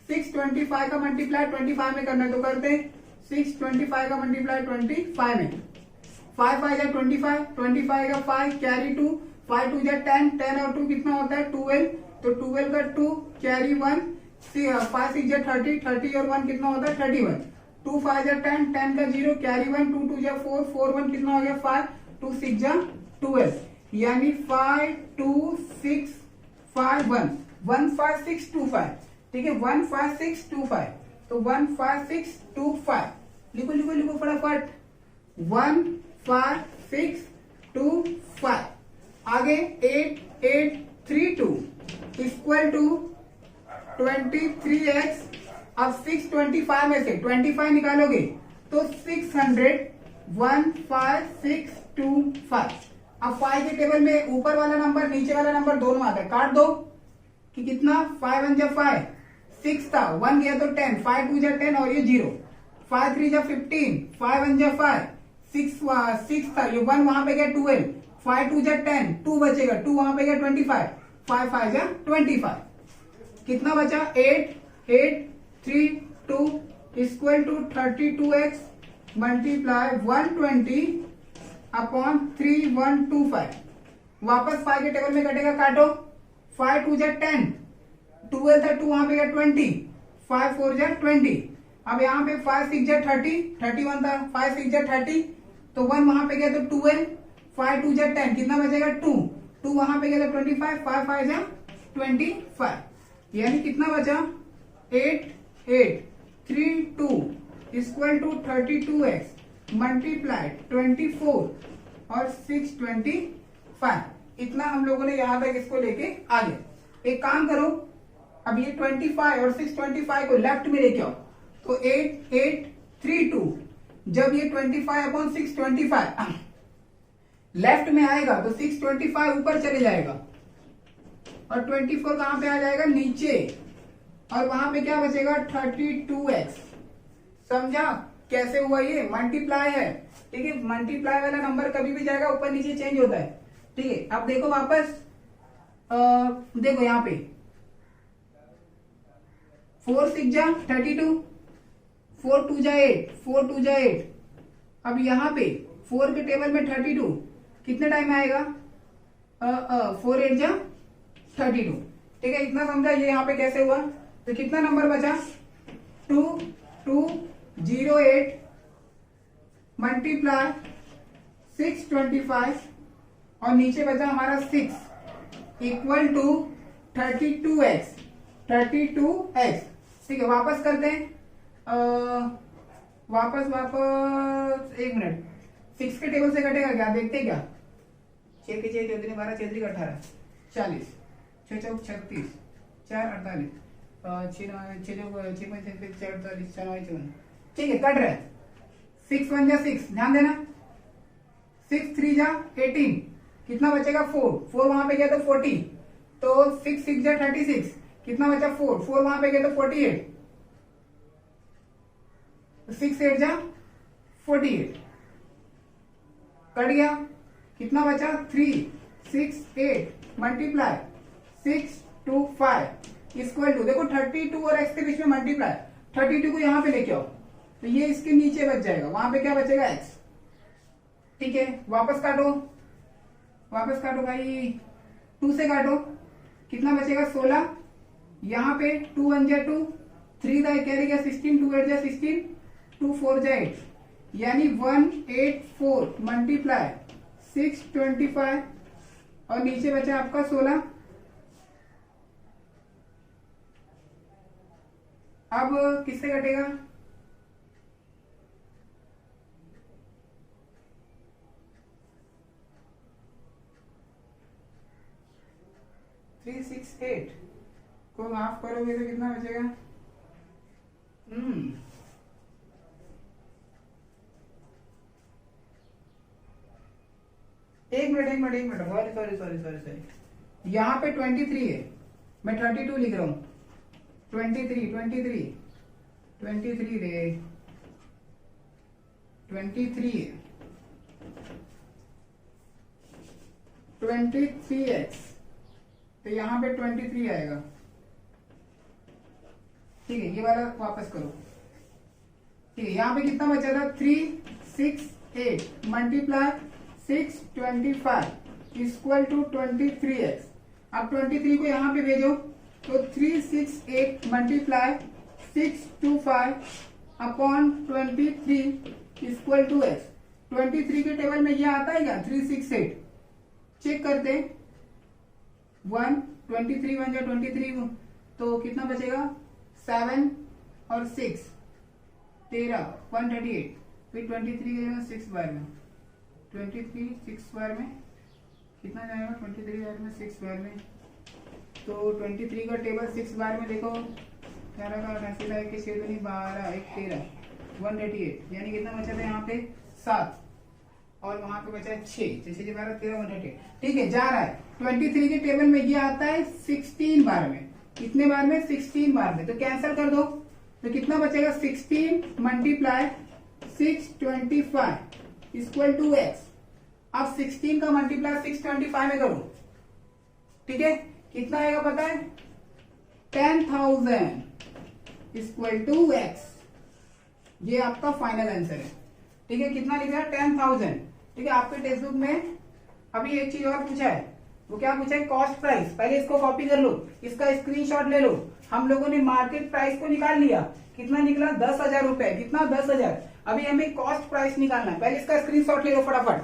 625 का मल्टीप्लाई 25 में करना है तो करते 625 का मल्टीप्लाई 25 में, 5 5 जा 25, 25 का 5 कैरी 2, 5 2 जा 10, 10 और 2 कितना होता है 12, तो 12 का 2 कैरी 1, 5 6 जा 30, 30 और 1 कितना होता है 31, 2 5 जा 10, 10 का 0, कैरी 1, 2 2 जा 4, 4 1 कितना हो गया 5, 2 6 जा 12, यानी 5 2 6 5 1, 1 5 6 2 5, ठीक है 1 5 6 2 5, तो 1 5 6 2 5, लिखो लिखो लिखो फटाफट, 1 5 6 2 5, आगे 8 8 3 2 इक्वल टू 23x। अब 625 में से 25 निकालोगे तो 600, 1 5 6 2 5। अब 5 के टेबल में ऊपर वाला नंबर नीचे वाला नंबर दोनों आता है, काट दो कि कितना 5 1 जा 5, 6 था 1 गया तो 10, 5 2 जा 10 और ये 0, 5 3 जा 15, 5 1 जा 5, 6 था ये 1 वहां पे गया 12, 5 2 जा 10, 2 बचेगा 2 वहां पे गया 25, 5 5 जा 25, कितना बचा 8 8 3 2 equal to 32x multiply 120 upon 3125। वापस 5 के टेबल में कटेगा, काटो 5 2 जा 10, 12 था 2 वहां पे गया 20, 5 4 जा 20। अब यहाँ पे 5 6 जा 30, 31 था 5 6 जा 30, तो 1 वहां पे गया तो 12, 5 2 जा 10, कितना बचेगा 2, 2 वहां पे गया तो 25, 5 5 जा 25, यानी कितना बचा 8 8 3 2 इक्वल टू 32x मल्टीप्लाई 24 और 625। इतना हम लोगों ने यहां तक इसको लेके आ गए। एक काम करो, अब ये 25 और 625 को लेफ्ट में लेके आओ, तो 8 8 3 2, जब ये 25 अपॉन 625 लेफ्ट में आएगा तो 625 ऊपर चले जाएगा और 24 कहां पे आ जाएगा नीचे, और वहां पे क्या बचेगा 32x। समझा कैसे हुआ, ये मल्टीप्लाई है, ठीक है मल्टीप्लाई वाला नंबर कभी भी जाएगा ऊपर नीचे चेंज होता है, ठीक है। अब देखो वापस देखो यहाँ पे 4 6 जा 32, 4 2 जा 8, 4 2 जा 8। अब यहाँ पे 4 के टेबल में 32 कितने टाइम में आएगा 4 8 जा 32, ठीक है। इतना समझा ये यहाँ पे कैसे हुआ, तो कितना नंबर बचा 2 2 0 8 मल्टीप्लाई 625 और नीचे बचा हमारा 6 इक्वल टू 32x 32x, ठीक है। वापस करते हैं वापस 1 मिनट, 6 के टेबल से कटेगा क्या देखते हैं क्या, 6 के 6 12 12 6 18 40 6 चौक 36 4 48 ठीक है, कट रहा है 6 1 जा 6, ध्यान देना 6 3 जा 18, कितना बचेगा 4 4 वहां पे गया तो 40, तो 6 6 जा 36, कितना बचा 4 4 वहां पे गया तो 48, 6 8 जा 48, कट गया, कितना बचा 3 6 8 मल्टीप्लाई 6 2 5 इक्वल टू, देखो 32 और x के बीच में मल्टीप्लाई, 32 को यहां पे लेके आओ तो ये इसके नीचे बच जाएगा, वहां पे क्या बचेगा x, ठीक है। वापस काटो भाई, 2 से काटो, कितना बचेगा 16, यहाँ पे 2 1 जा 2, 3 का कैरी गया 16, 2 8 जा 16, 2 4 जा 8, यानी 184 मल्टीप्लाई 625 और नीचे बचा आपका 16। अब किससे कटेगा, थ्री सिक्स 8 को माफ करोगे तो कितना बचेगा, एक मिनट सॉरी, यहाँ पे 23 है, मैं 32 लिख रहा हूँ, 23 रे 23 है, 23x, तो यहाँ पे 23 आएगा, ठीक है। ये वाला वापस करो, ठीक है। यहाँ पे कितना बचा था 3 6 8 मल्टीप्लाई 625 इक्वल टू 23x। अब 23 को यहाँ पे भेजो तो 3 6 8 multiply 625 upon 23 equal to X. 23 के टेबल में ये आता है क्या 368, चेक करते हैं। 23 बन जाए 23 तो कितना बचेगा 7 और 6 13 138। फिर 23 के 6 बार में 23 6 बार में कितना जाएगा 23 बार में 6 बार में, तो 23 का टेबल 6 बार में देखो 11 का 88 का 1 6 2 12 1 13 138, यानी कितना बचा था यहाँ पे 7 और वहां पे बचा है 6 6 12 13 138। ठीक है, जा रहा है 23 के टेबल में ये आता है 16 बार में। कितने बार में 16 बार में, तो कैंसिल कर दो तो कितना बचेगा 16 मल्टीप्लाई 625 इक्वल टू एक्स। अब 16 का मल्टीप्लाई 625 में करो, ठीक है, कितना आएगा पता है 10,000 इक्वल टू एक्स। ये आपका फाइनल आंसर है। ठीक है, कितना लिखा है 10,000। ठीक है, आपके टेक्स्ट बुक में अभी एक चीज और पूछा है, वो क्या पूछा है कॉस्ट प्राइस। पहले इसको कॉपी कर लो, इसका स्क्रीनशॉट ले लो। हम लोगों ने मार्केट प्राइस को निकाल लिया, कितना निकला 10,000 रुपए, कितना 10,000। अभी हमें कॉस्ट प्राइस निकालना है, पहले इसका स्क्रीनशॉट ले लो फटाफट।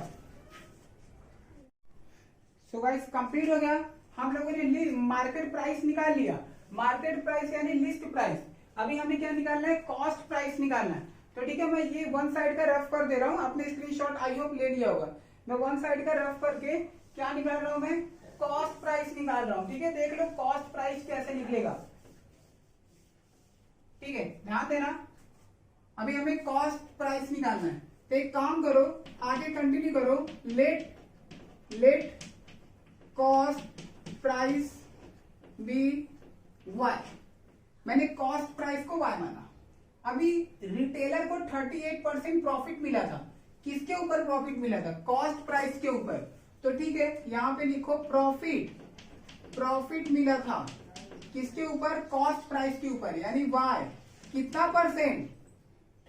सो गाइस कंप्लीट हो गया, हम लोगों ने मार्केट प्राइस निकाल लिया। मार्केट प्राइस यानी लिस्ट प्राइस। अभी हमें क्या निकालना है कॉस्ट प्राइस निकालना है। तो ठीक है, मैं ये वन साइड का रफ कर दे रहा हूँ, आपने स्क्रीनशॉट आई होप ले लिया होगा। मैं वन साइड का रफ करके क्या निकाल रहा हूं मैं कॉस्ट प्राइस निकाल रहा हूं। ठीक है, देख लो कॉस्ट प्राइस कैसे निकलेगा। ठीक है, ध्यान देना, अभी हमें कॉस्ट प्राइस निकालना है। तो एक काम करो, आगे कंटिन्यू करो, let cost price be Y. मैंने कॉस्ट प्राइस को वाई माना। अभी रिटेलर को 38% प्रॉफिट मिला था। किसके ऊपर प्रॉफिट मिला था कॉस्ट प्राइस के ऊपर। तो ठीक है, यहां पे लिखो प्रॉफिट मिला था किसके ऊपर कॉस्ट प्राइस के ऊपर, यानी वाई। कितना परसेंट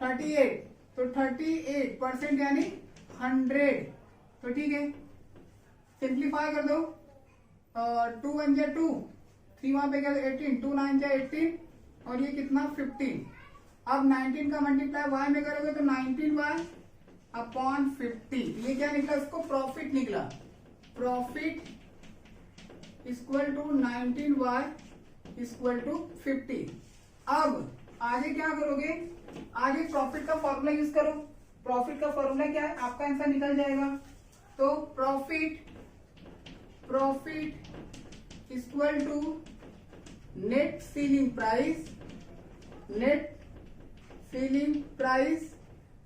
38, तो 38% यानी 100। तो ठीक है, सिंप्लीफाई कर दो, 2 1 जा 2, 3 वहां पे 18, 2 9 जा 18 और ये कितना 15। अब 19 का मल्टीप्लाई वाई में करोगे तो 19y अपॉन 50। ये क्या निकला, इसको प्रॉफिट निकला। Profit equal to 19y equal to 50। अब आगे क्या करोगे, आगे प्रॉफिट का फॉर्मूला यूज करो। प्रॉफिट का फॉर्मूला क्या है, आपका आंसर निकल जाएगा। तो profit equal to net selling price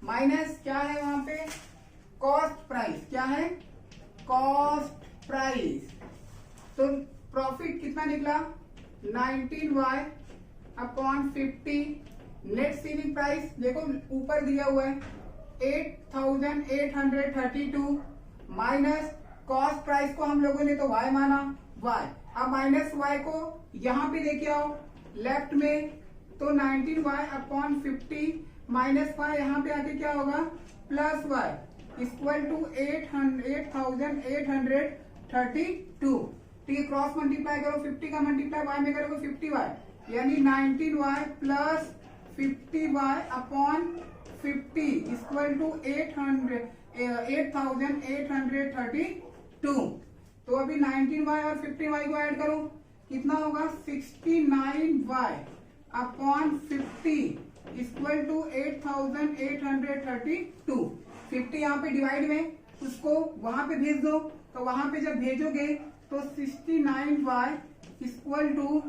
minus क्या है वहां पे कॉस्ट प्राइस। क्या है कॉस्ट प्राइस। तो प्रॉफिट कितना निकला 19y upon 50। Net selling price देखो ऊपर दिया हुआ है 8,832 माइनस कॉस्ट प्राइस को हम लोगों ने तो y माना y। अब माइनस y को यहां पे लेके आओ लेफ्ट में, तो 19y अपॉन 50 माइनस y यहाँ पे आके क्या होगा प्लस y इक्वल टू 8,832। ठीक है, क्रॉस मल्टीप्लाई करो, 50 का मल्टीप्लाई y में करोगे 50y यानी 19y plus 50y upon 50 equal to 8,832। तो अभी 19y और 50y को ऐड करो, कितना होगा 69y अपॉन 50 इक्वल टू 8,832। 50 यहाँ पे डिवाइड में उसको वहां पे भेज दो, तो वहां पे जब भेजोगे तो 69y इक्वल टू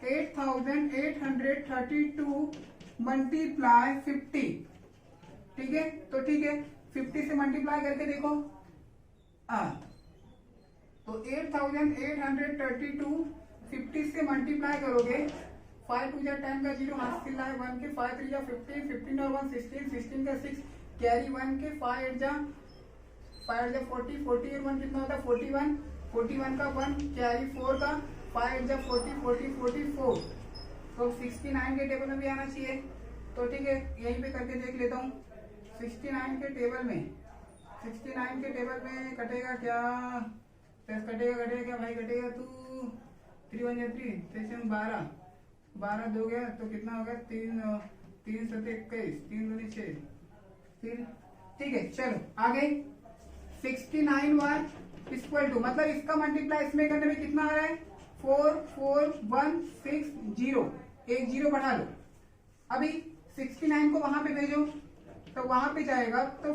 8,832 मल्टीप्लाई 50। ठीक है, तो ठीक है 50 से मल्टीप्लाई करके देखो, तो 8,832 50 से मल्टीप्लाई करोगे, 5 2 जा 10 का 0 हाथ से लाए 1 के 5 3 जा 15, 15 और 1 16, 16 का 6 कैरी 1 के 5 8 जा 40, 40 और 1 कितना होता है 41, 41 का 1 कैरी 4 का 5 8 जा 40, 40 44। तो 69 के टेबल में भी आना चाहिए। तो ठीक है, यहीं पे करके देख लेता हूँ। 69 के टेबल में कटेगा क्या, कटेगा क्या भाई, कटेगा तू 3 1 जा 3 12 12 दो गया तो कितना हो गया 3 3 7 21, 3 दूनी 6, फिर ठीक है चलो आगे 69y इक्वल टू, मतलब इसका मल्टीप्लाई इसमें करने में कितना आ रहा है 44160, एक जीरो बढ़ा लो। अभी 69 को वहां पे भेजो तो वहां पे जाएगा तो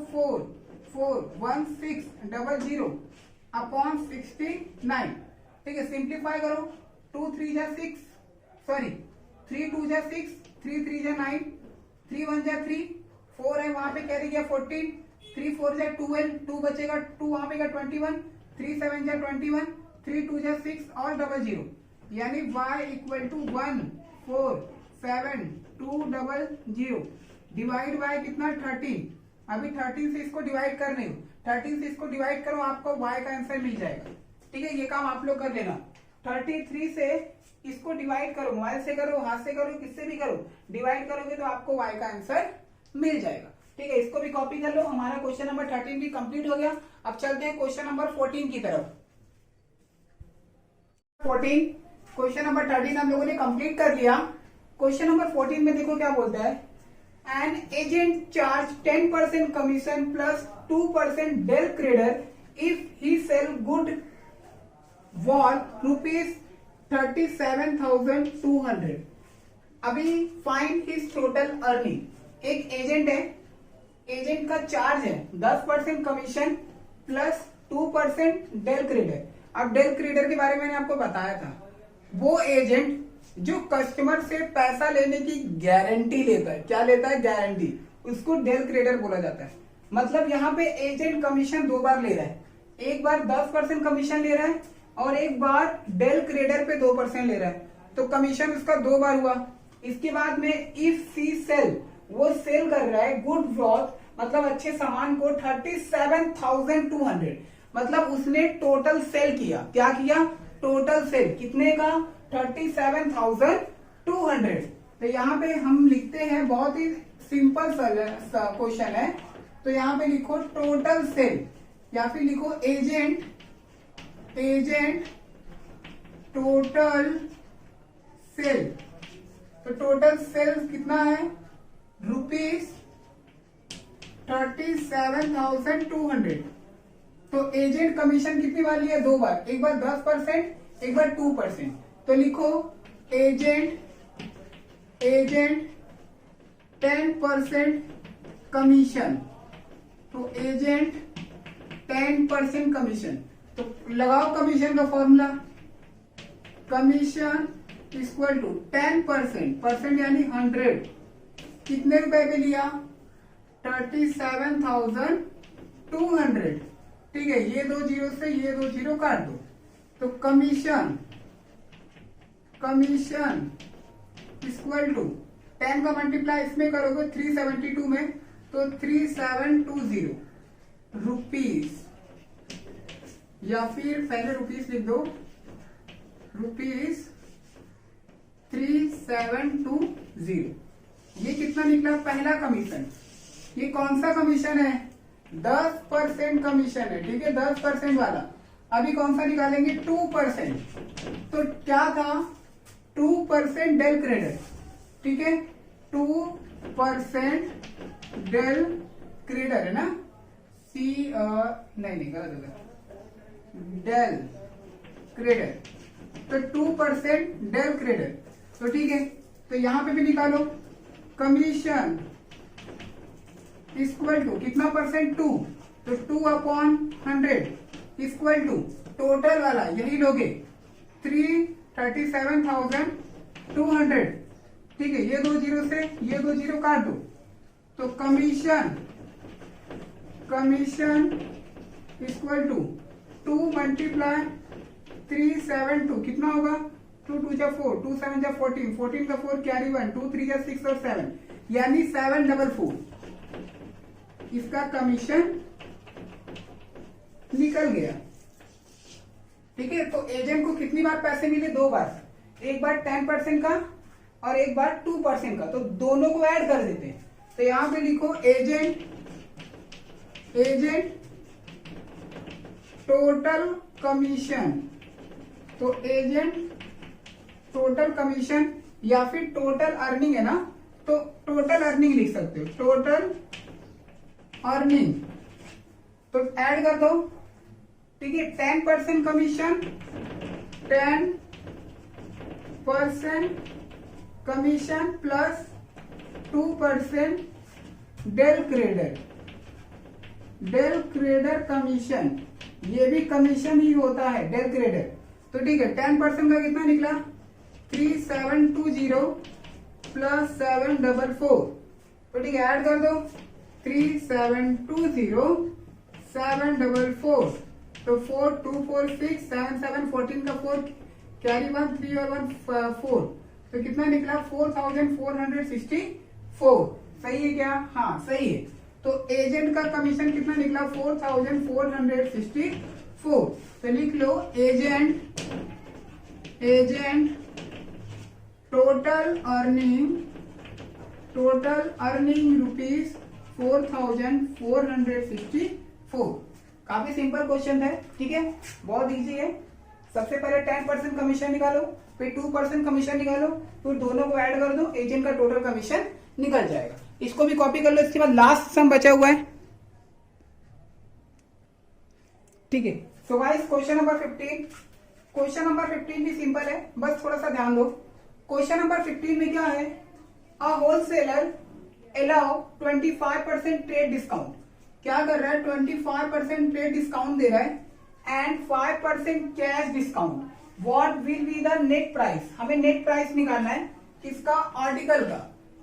44160 अपॉन 69, ठीक है सिंप्लीफाई करो, 2 3 जा 6, सॉरी 3 2 जा 6, 3 3 जा 9, 3 1 जा 3, 4 है वहां पे कैरी गया 14, 3 4 जा 12, 2 बचेगा 2 वहां पे का 21, 3 7 जा 21, 3 2 जा 6 और 00, यानी y equal to 14720 divide by कितना 13। अभी 13 से इसको डिवाइड कर रहे हो, 13 से इसको डिवाइड करो, आपको y का आंसर मिल जाएगा। ठीक है, ये काम आप लोग कर लेना। 33 से इसको डिवाइड करो, मोबाइल से करो, हाथ से करो, किससे भी करो, डिवाइड करोगे तो आपको y का आंसर मिल जाएगा। ठीक है, इसको भी कॉपी कर लो। हमारा क्वेश्चन नंबर 13 भी कंप्लीट हो गया। अब चलते हैं क्वेश्चन नंबर 14 की तरफ। 14 क्वेश्चन नंबर 13 हम लोगों ने कंप्लीट कर लिया। क्वेश्चन नंबर 14 में देखो क्या बोलता है, an agent charge 10% commission plus 2% del credit if he sell good worth ₹37,200। अभी फाइंड हिज टोटल अर्निंग। एक एजेंट है, एजेंट का चार्ज है 10% कमीशन प्लस 2% डेल क्रेडिट। अब डेल क्रेडिट के बारे में मैंने आपको बताया था, वो एजेंट जो कस्टमर से पैसा लेने की गारंटी लेता है, क्या लेता है गारंटी, उसको डेल क्रेडिट बोला जाता है। मतलब यहाँ पे एजेंट कमीशन 2 बार ले रहा है, एक बार 10% कमीशन ले रहा है और एक बार डेल क्रेडिट पे 2% ले रहा है, तो कमीशन उसका 2 बार हुआ। इसके बाद में इफ सी सेल, वो सेल कर रहा है गुड वर्थ, मतलब अच्छे सामान को 37,200, मतलब उसने टोटल सेल किया। क्या किया, टोटल सेल कितने का 37,200। तो यहाँ पे हम लिखते हैं, बहुत ही सिंपल क्वेश्चन है, तो यहाँ पे लिखो टोटल सेल या फिर लिखो एजेंट टोटल सेल। तो टोटल सेल कितना है ₹37,200। तो एजेंट कमीशन कितनी बार लिया, 2 बार, एक बार 10%, एक बार 2%। तो लिखो एजेंट 10% कमीशन, तो एजेंट 10% कमीशन। तो लगाओ कमीशन का formula, commission equal to 10%, percent यानी 100, कितने रुपए पे लिया 37,200। ठीक है, ये 2 जीरो से ये 2 जीरो काट दो, तो कमीशन इक्वल टू 10 का मल्टीप्लाई इसमें करोगे 372 में, तो 3720 रुपीस, या फिर पहले रुपीस लिख दो, ₹3720। ये कितना निकला पहला कमीशन। ये कौन सा कमीशन है, 10% कमीशन है। ठीक है, 10% वाला। अभी कौन सा निकालेंगे 2%, तो क्या था 2% डेल क्रेडिट। ठीक है, 2% डेल क्रेडिट है ना, नहीं गलत हो गया, डेल क्रेडिट, तो 2% डेल क्रेडिट। तो ठीक है, तो यहां पे भी निकालो कमीशन इक्वल टू कितना परसेंट 2, तो 2/100 इक्वल टू टोटल वाला यही लोगे 37,200। ठीक है, ये 2 जीरो से ये 2 जीरो काट दो, तो कमीशन इक्वल टू 2 मल्टीप्लाई 372 कितना होगा, 2 2 जा 4, 2 7 जा 14, 14 का 4 कैरी 1, 2 3 जा 6 और 7, यानी 744 इसका कमीशन निकल गया। ठीक है, तो एजेंट को कितनी बार पैसे मिले, 2 बार, एक बार 10% का और एक बार 2% का, तो दोनों को ऐड कर देते हैं। तो यहां पे लिखो एजेंट टोटल कमीशन, तो एजेंट टोटल कमीशन या फिर टोटल अर्निंग है ना, तो टोटल अर्निंग लिख सकते हो, टोटल अर्निंग, तो ऐड कर दो, ठीक है। 10% commission, 10% commission plus 2% del credit commission, ये भी कमीशन ही होता है डेल क्रेडर। तो ठीक है, 10% का कितना निकला 3720 प्लस 744, तो ठीक है ऐड कर दो 3720 744, तो 4 2 4 6 7 7 14 का 4 कैरी 1 3 और 1 4, तो कितना निकला 4464। सही है क्या? हाँ सही है। तो एजेंट का कमीशन कितना निकला 4464। तो लिख लो एजेंट टोटल अर्निंग रुपीज 4464। काफी सिंपल क्वेश्चन है, ठीक है, बहुत इजी है। सबसे पहले 10% कमीशन निकालो, फिर 2% कमीशन निकालो, फिर दोनों को ऐड कर दो, एजेंट का टोटल कमीशन निकल जाएगा। इसको भी कॉपी कर लो। इसके बाद लास्ट सम बचा हुआ है, ठीक है। So guys question number 15, question number 15 भी सिंपल है, बस थोड़ा सा ध्यान दो। क्वेश्चन नंबर 15 में क्या है, अ होलसेलर अलाउ 25% ट्रेड डिस्काउंट। क्या कर रहा है 25% ट्रेड डिस्काउंट दे रहा है and 5% cash discount. What will be the net price, हमें नेट प्राइस निकालना है किसका, आर्टिकल का,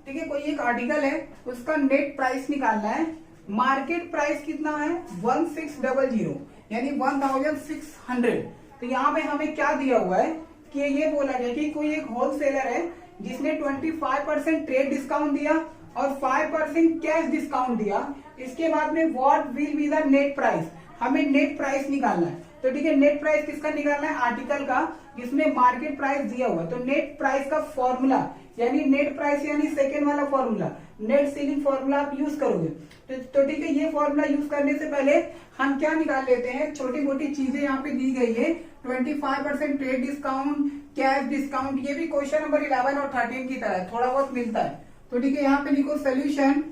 ठीक है। कोई एक आर्टिकल है उसका नेट प्राइस निकालना है। मार्केट प्राइस कितना है 1600 यानी 1600। तो यहाँ पे हमें क्या दिया हुआ है कि ये बोला गया कि कोई एक होलसेलर है जिसने 25% ट्रेड डिस्काउंट दिया और 5% कैश डिस्काउंट दिया। इसके बाद में what will be the net price, हमें नेट प्राइस निकालना है। तो ठीक है, नेट प्राइस किसका निकालना है, आर्टिकल का जिसमें मार्केट प्राइस दिया हुआ है। तो नेट प्राइस का फॉर्मूला यानी नेट प्राइस यानी सेकेंड वाला फॉर्मूला, नेट सेलिंग फॉर्मूला आप यूज करोगे। तो ठीक है, ये फॉर्मूला यूज करने से पहले हम क्या निकाल लेते हैं, छोटी मोटी चीजें यहाँ पे दी गई है। 25% ट्रेड डिस्काउंट, कैश डिस्काउंट, ये भी क्वेश्चन नंबर 11 और 13 की तरह थोड़ा बहुत मिलता है। तो ठीक है, यहाँ पे लिखो सोल्यूशन।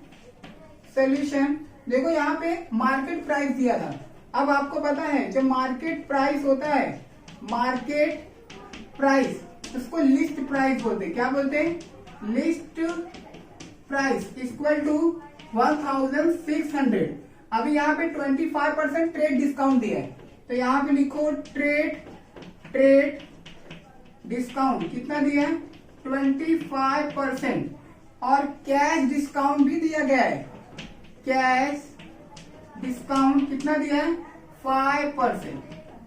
देखो यहाँ पे मार्केट प्राइस दिया था। अब आपको पता है जो मार्केट प्राइस होता है, मार्केट प्राइस उसको लिस्ट प्राइस बोलते हैं। क्या बोलते हैं, लिस्ट प्राइस इक्वल टू 1600। अभी यहाँ पे 25% ट्रेड डिस्काउंट दिया है, तो यहाँ पे लिखो ट्रेड डिस्काउंट कितना दिया है 25%, और कैश डिस्काउंट भी दिया गया है। कैश डिस्काउंट कितना दिया है 5%।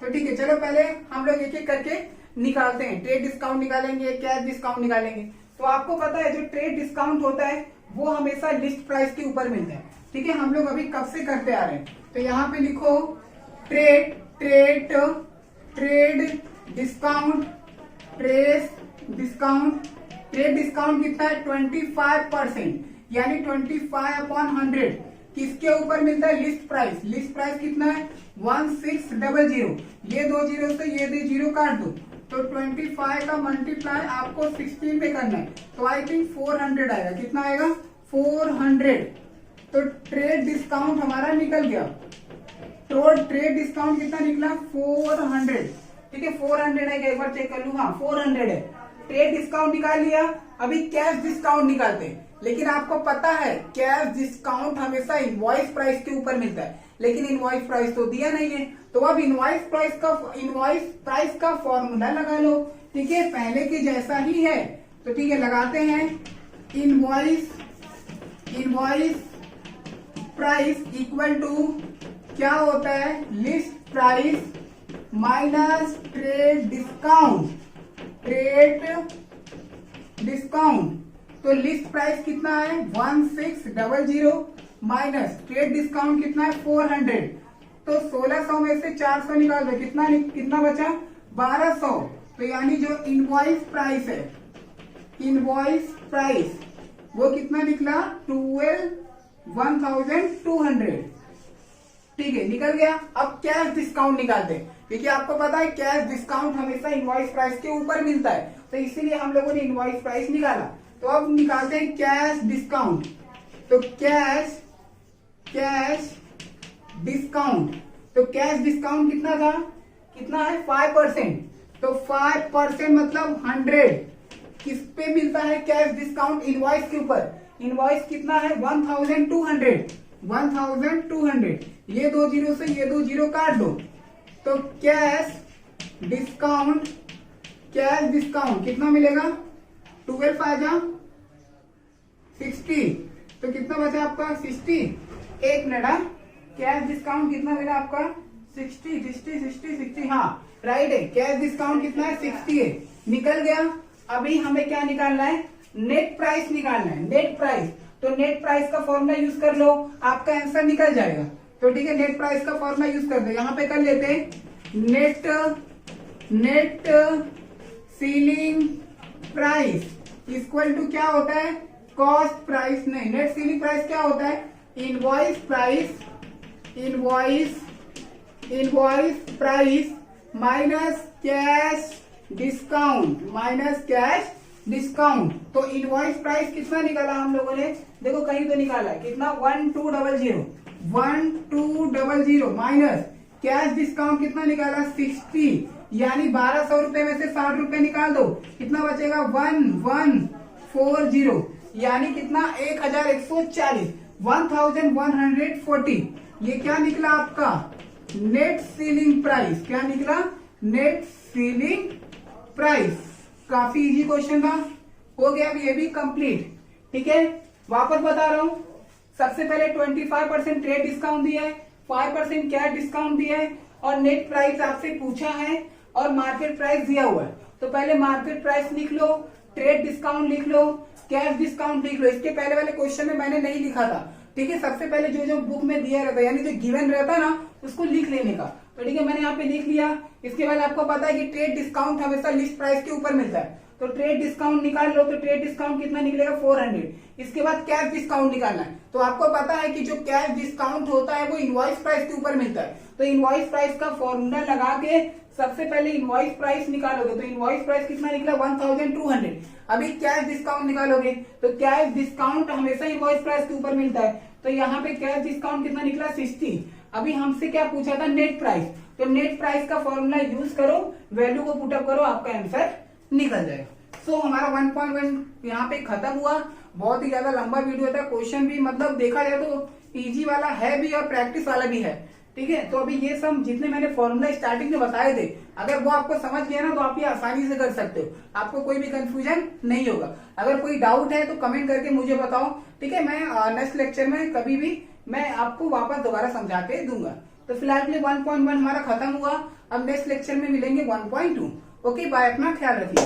तो ठीक है, चलो पहले हम लोग एक एक करके निकालते हैं। ट्रेड डिस्काउंट निकालेंगे, कैश डिस्काउंट निकालेंगे। तो आपको पता है जो ट्रेड डिस्काउंट होता है वो हमेशा लिस्ट प्राइस के ऊपर मिलता है, ठीक है। हम लोग अभी कब से करते आ रहे हैं, तो यहाँ पे लिखो ट्रेड डिस्काउंट, ट्रेड डिस्काउंट कितना है 25%, यानी 25/100 किसके ऊपर मिलता है, लिस्ट प्राइस। लिस्ट प्राइस कितना है 1600। ये 2 जीरो से ये 2 जीरो काट दो, तो 25 का मल्टीप्लाई आपको 16 पे करना है, तो आई थिंक 400 आएगा। कितना आएगा 400। तो ट्रेड डिस्काउंट हमारा निकल गया। तो ट्रेड डिस्काउंट कितना निकला 400, ठीक है। 400 है, एक बार चेक कर लू, हाँ 400 है। ट्रेड डिस्काउंट निकाल लिया, अभी कैश डिस्काउंट निकालते हैं। लेकिन आपको पता है कैश डिस्काउंट हमेशा इनवॉइस प्राइस के ऊपर मिलता है, लेकिन इनवॉइस प्राइस तो दिया नहीं है। तो अब इनवॉइस प्राइस का फॉर्मूला लगा लो, ठीक है, पहले के जैसा ही है। तो ठीक है, लगाते हैं इनवॉइस प्राइस इक्वल टू क्या होता है, list price minus trade discount. तो लिस्ट प्राइस कितना है 1600 माइनस ट्रेड डिस्काउंट कितना है 400। तो 1600 में से 400 निकाल दो, कितना बचा 1200। तो यानी जो इनवॉइस प्राइस है, इनवॉइस प्राइस वो कितना निकला 1200। ठीक है, निकल गया। अब कैश डिस्काउंट निकालते हैं, क्योंकि आपको पता है कैश डिस्काउंट हमेशा इनवॉइस प्राइस के ऊपर मिलता है, तो इसीलिए हम लोगों ने इनवॉइस प्राइस निकाला। तो अब निकालते हैं कैश डिस्काउंट। तो कैश डिस्काउंट, तो कैश डिस्काउंट कितना था, कितना है 5%। तो 5% मतलब 100 किस पे मिलता है कैश डिस्काउंट, इनवॉइस के ऊपर। इनवॉइस कितना है 1200, ये 2 जीरो से ये 2 जीरो काट दो। तो कैश डिस्काउंट कितना मिलेगा, 12 5 60, तो कितना बचा आपका 60। एक मिनट, कैश डिस्काउंट कितना मिला आपका 60, हाँ राइट है। कैश डिस्काउंट कितना है 60 है, निकल गया। अभी हमें क्या निकालना है, नेट प्राइस निकालना है, नेट प्राइस। तो नेट प्राइस का फॉर्मूला यूज कर लो, आपका आंसर निकल जाएगा। तो ठीक है, नेट प्राइस का फॉर्मूला यूज कर दो। यहाँ पे कर लेते हैं net selling price equal to क्या होता है, कॉस्ट प्राइस नहीं, नेट सीलिंग प्राइस क्या होता है, invoice price minus cash discount. तो इनवॉइस प्राइस कितना निकाला हम लोगों ने, देखो कहीं तो निकाला है, कितना 1200 माइनस कैश डिस्काउंट कितना निकाला 60, यानी 1200 रुपए में से 60 रुपए निकाल दो, कितना बचेगा 1140, यानी कितना 1140, 1140। ये क्या निकला आपका नेट सीलिंग प्राइस, क्या निकला नेट सीलिंग प्राइस। काफी इजी क्वेश्चन था, हो गया अब ये भी कंप्लीट। ठीक है, वापस बता रहा हूं, सबसे पहले 25% ट्रेड डिस्काउंट दिया है, 5% कैश डिस्काउंट दिया है, और नेट प्राइस आपसे पूछा है, और मार्केट प्राइस दिया हुआ है। तो पहले मार्केट प्राइस लिख लो, ट्रेड डिस्काउंट लिख लो, कैश डिस्काउंट लिख लो। इसके पहले वाले क्वेश्चन में मैंने नहीं लिखा था, ठीक है। सबसे पहले जो बुक में दिया रहता है, यानी जो गिवन रहता है ना, उसको लिख लेने का। तो ठीक है, मैंने यहाँ पे लिख लिया। इसके बाद आपको पता है कि ट्रेड डिस्काउंट हमेशा लिस्ट प्राइस के ऊपर मिलता है, तो ट्रेड डिस्काउंट निकाल लो। तो ट्रेड डिस्काउंट कितना निकलेगा 400। इसके बाद कैश डिस्काउंट निकालना है। तो आपको पता है कि जो कैश डिस्काउंट होता है वो इनवॉइस प्राइस के ऊपर मिलता है। तो इनवॉइस प्राइस का फॉर्मूला लगा के सबसे पहले इनवॉइस प्राइस निकालोगे, तो इनवॉइस प्राइस कितना निकला 1200। अभी कैश डिस्काउंट निकालोगे, तो कैश डिस्काउंट हमेशा इनवॉइस प्राइस के ऊपर मिलता है। तो यहाँ पे कैश डिस्काउंट कितना निकला 60। अभी हमसे क्या पूछा था, नेट प्राइस। तो नेट प्राइस का फॉर्मूला यूज करो, वैल्यू को पुटअप करो, आपका आंसर निकल जाएगा। सो हमारा 1.1 यहाँ पे खत्म हुआ। बहुत ही ज्यादा लंबा वीडियो था, क्वेश्चन भी मतलब देखा जाए तो इजी वाला है भी और प्रैक्टिस वाला भी है। ठीक है, तो अभी ये सब जितने मैंने फॉर्मूला स्टार्टिंग में बताए थे, अगर वो आपको समझ गया ना, तो आप ये आसानी से कर सकते हो, आपको कोई भी कंफ्यूजन नहीं होगा। अगर कोई डाउट है तो कमेंट करके मुझे बताओ, ठीक है। मैं नेक्स्ट लेक्चर में कभी भी मैं आपको वापस दोबारा समझा के दूंगा। तो फिलहाल के लिए 1.1 हमारा खत्म हुआ। अब नेक्स्ट लेक्चर में मिलेंगे 1.2। ओके बाय, अपना ख्याल रखिए।